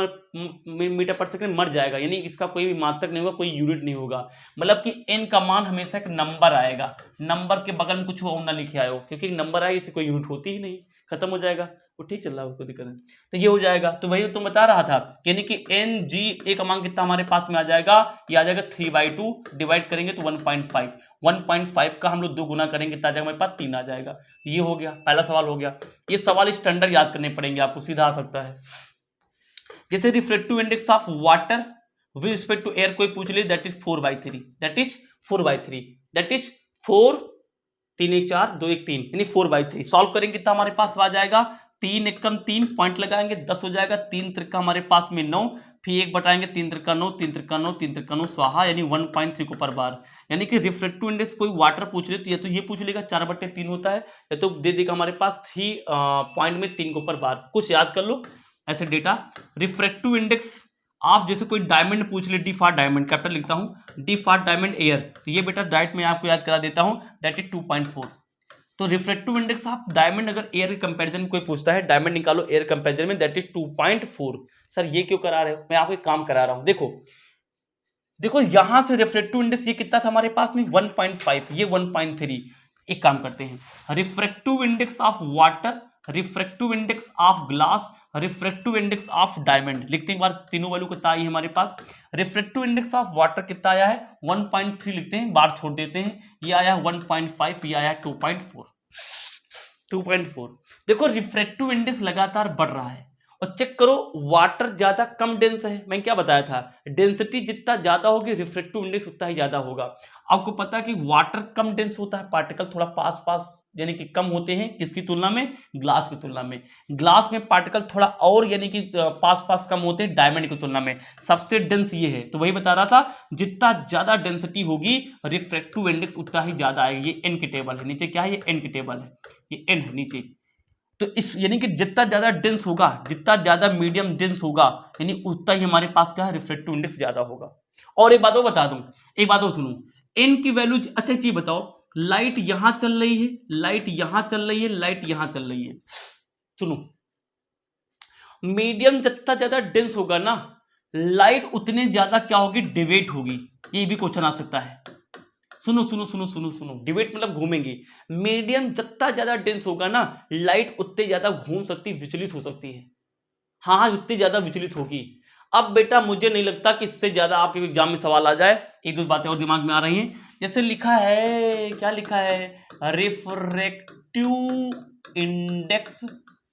मीटर/सेकेंड मर जाएगा, यानी इसका कोई भी मात्रक नहीं होगा, कोई यूनिट नहीं होगा। मतलब कि n का मान हमेशा एक नंबर आएगा, नंबर के बगल में कुछ और ना लिखे आए हो क्योंकि नंबर आए इसे कोई यूनिट होती ही नहीं, खत्म हो जाएगा। वो ठीक चल रहा है कोई दिक्कत नहीं, तो ये हो जाएगा। तो वही तुम बता रहा था यानी कि NG का मान कितना हमारे पास में आ जाएगा, ये आ जाएगा 3/2 डिवाइड करेंगे तो 1.5 का हम लोग 2 गुना करेंगे कितना आ जाएगा हमारे पास 3 आ जाएगा। ये हो गया पहला सवाल हो गया। ये सवाल स्टैंडर्ड याद करने पड़ेंगे आपको, सीधा आ सकता है। जैसे refractive index of water with respect to air कोई पूछ ले दैट इज 4/3, दैट इज 4 3 1 4 2 1 3 यानी 4/3। सॉल्व करेंगे कितना हमारे पास आ जाएगा 3 एकम 3 पॉइंट लगाएंगे 10 हो जाएगा, 3 त्रिका हमारे पास में 9, फिर 1 बटाएंगे 3 त्रिका 9 3 त्रिका 9 3 त्रिका 9 स्वाहा, यानी 1.3 को पर बार। यानी कि रिफ्रेक्टिव इंडेक्स कोई वाटर पूछ ले तो ये पूछ लेगा 4/3 होता है, या तो दे देगा हमारे पास 3 पॉइंट में 3 को पर बार। कुछ याद कर लो ऐसे डेटा। रिफ्रेक्टिव इंडेक्स आप जैसे कोई डायमंड पूछ ले, डी फॉर डायमंड कैपिटल लिखता हूं, डी फॉर डायमंड एयर, तो ये बेटा डायरेक्ट मैं आपको याद करा देता हूं दैट इज 2.4। तो रिफ्रेक्टिव इंडेक्स ऑफ डायमंड अगर एयर के कंपैरिजन में कोई पूछता है डायमंड निकालो एयर कंपैरिजन में दैट इज 2.4। सर ये क्यों करा रहे हो, मैं आपको एक काम करा रहा हूं। देखो यहां से रिफ्रेक्टिव इंडेक्स ये कितना था हमारे पास में 1.5, ये 1.3। एक काम करते हैं refractive index of water, refractive index of glass, refractive index of diamond लिखते हैं। एक बार तीनों वैल्यू कितना आई है हमारे पास। रिफ्रेक्टिव इंडेक्स ऑफ वाटर कितना आया है 1.3 लिखते हैं, बार छोड़ देते हैं, ये आया 1.5, ये आया 2.4। देखो रिफ्रेक्टिव इंडेक्स लगातार बढ़ रहा है और चेक करो वाटर ज्यादा कम डेंस है, मैं क्या बताया था डेंसिटी जितना ज्यादा होगी रिफ्रेक्टिव इंडेक्स उतना ही ज्यादा होगा। आपको पता है कि वाटर कम डेंस होता है, पार्टिकल थोड़ा पास यानी कि कम होते हैं किसकी तुलना में, ग्लास की तुलना में। ग्लास में पार्टिकल थोड़ा और यानी कि पास कम होते हैं डायमंड की तुलना में, सबसे डेंस ये है। तो वही बता रहा था जितना ज्यादा डेंसिटी होगी रिफ्रेक्टिव इंडेक्स उतना ही ज्यादा आएगी। ये एन की टेबल है, नीचे क्या है ये एन की टेबल है, ये एन है नीचे। तो इस यानी कि जितना ज्यादा डेंस होगा, जितना ज्यादा मीडियम डेंस होगा, यानी उतना ही हमारे पास क्या है रिफ्रेक्टिव इंडेक्स ज्यादा होगा। और एक बात और बता दूं, एक बात और सुनो, एन की वैल्यू। अच्छा चीज बताओ, लाइट यहां चल रही है, लाइट यहां चल रही है, लाइट यहां चल रही है। सुनो मीडियम जितना ज्यादा डेंस होगा ना, लाइट उतने ज्यादा क्या होगी डिवेट होगी। ये भी क्वेश्चन आ सकता है। सुनो सुनो सुनो सुनो सुनो, डिबेट मतलब घूमेंगे। मीडियम जितना ज्यादा डेंस होगा ना, लाइट उतने ज्यादा घूम सकती, विचलित हो सकती है। हाँ उतनी ज्यादा विचलित होगी। अब बेटा मुझे नहीं लगता कि इससे ज्यादा आपके एग्जाम में सवाल आ जाए। एक दो बातें और दिमाग में आ रही हैं, जैसे लिखा है, क्या लिखा है, रिफ्रेक्टिव इंडेक्स,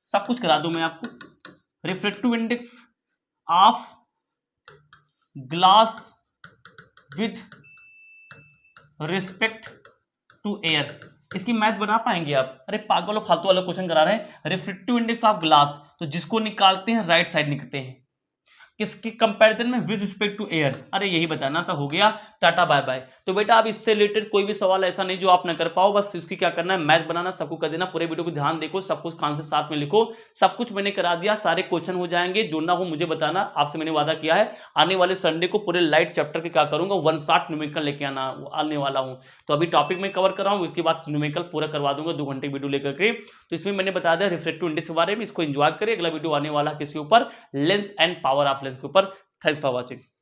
सब कुछ करा दूं मैं आपको। Refractive index of glass with respect to air, इसकी मैथ बना पाएंगे आप? अरे पागल और फालतू वाला क्वेश्चन करा रहे हैं। रिफ्रेक्टिव इंडेक्स ऑफ ग्लास, तो जिसको निकालते हैं राइट साइड निकलते हैं, किसके कंपैरिजन में विद रिस्पेक्ट टू एयर। अरे यही बताना था, हो गया, टाटा बाय बाय। तो बेटा अब इससे रिलेटेड कोई भी सवाल ऐसा नहीं जो आप ना कर पाओ, बस इसकी क्या करना है मैथ बनाना, सबको कर देना। पूरे वीडियो को ध्यान देखो, सब कुछ कान से साथ में लिखो, सब कुछ मैंने करा दिया, सारे क्वेश्चन हो जाएंगे। जो ना हो मुझे बताना, आपसे मैंने वादा किया है आने वाले संडे को पूरे लाइट चैप्टर के क्या करूंगा 1 शॉट न्यूमेरिकल लेके आने वाला हूं। तो अभी टॉपिक में कवर कर रहा हूं, उसके बाद न्यूमेरिकल पूरा करवा दूंगा 2 घंटे वीडियो लेकर के। तो इसमें मैंने बता दिया रिफ्रेक्टिव इंडेक्स के बारे में, इसको एंजॉय करें। अगला वीडियो आने वाला किसके ऊपर, lens and power of lens के ऊपर। Thanks for watching.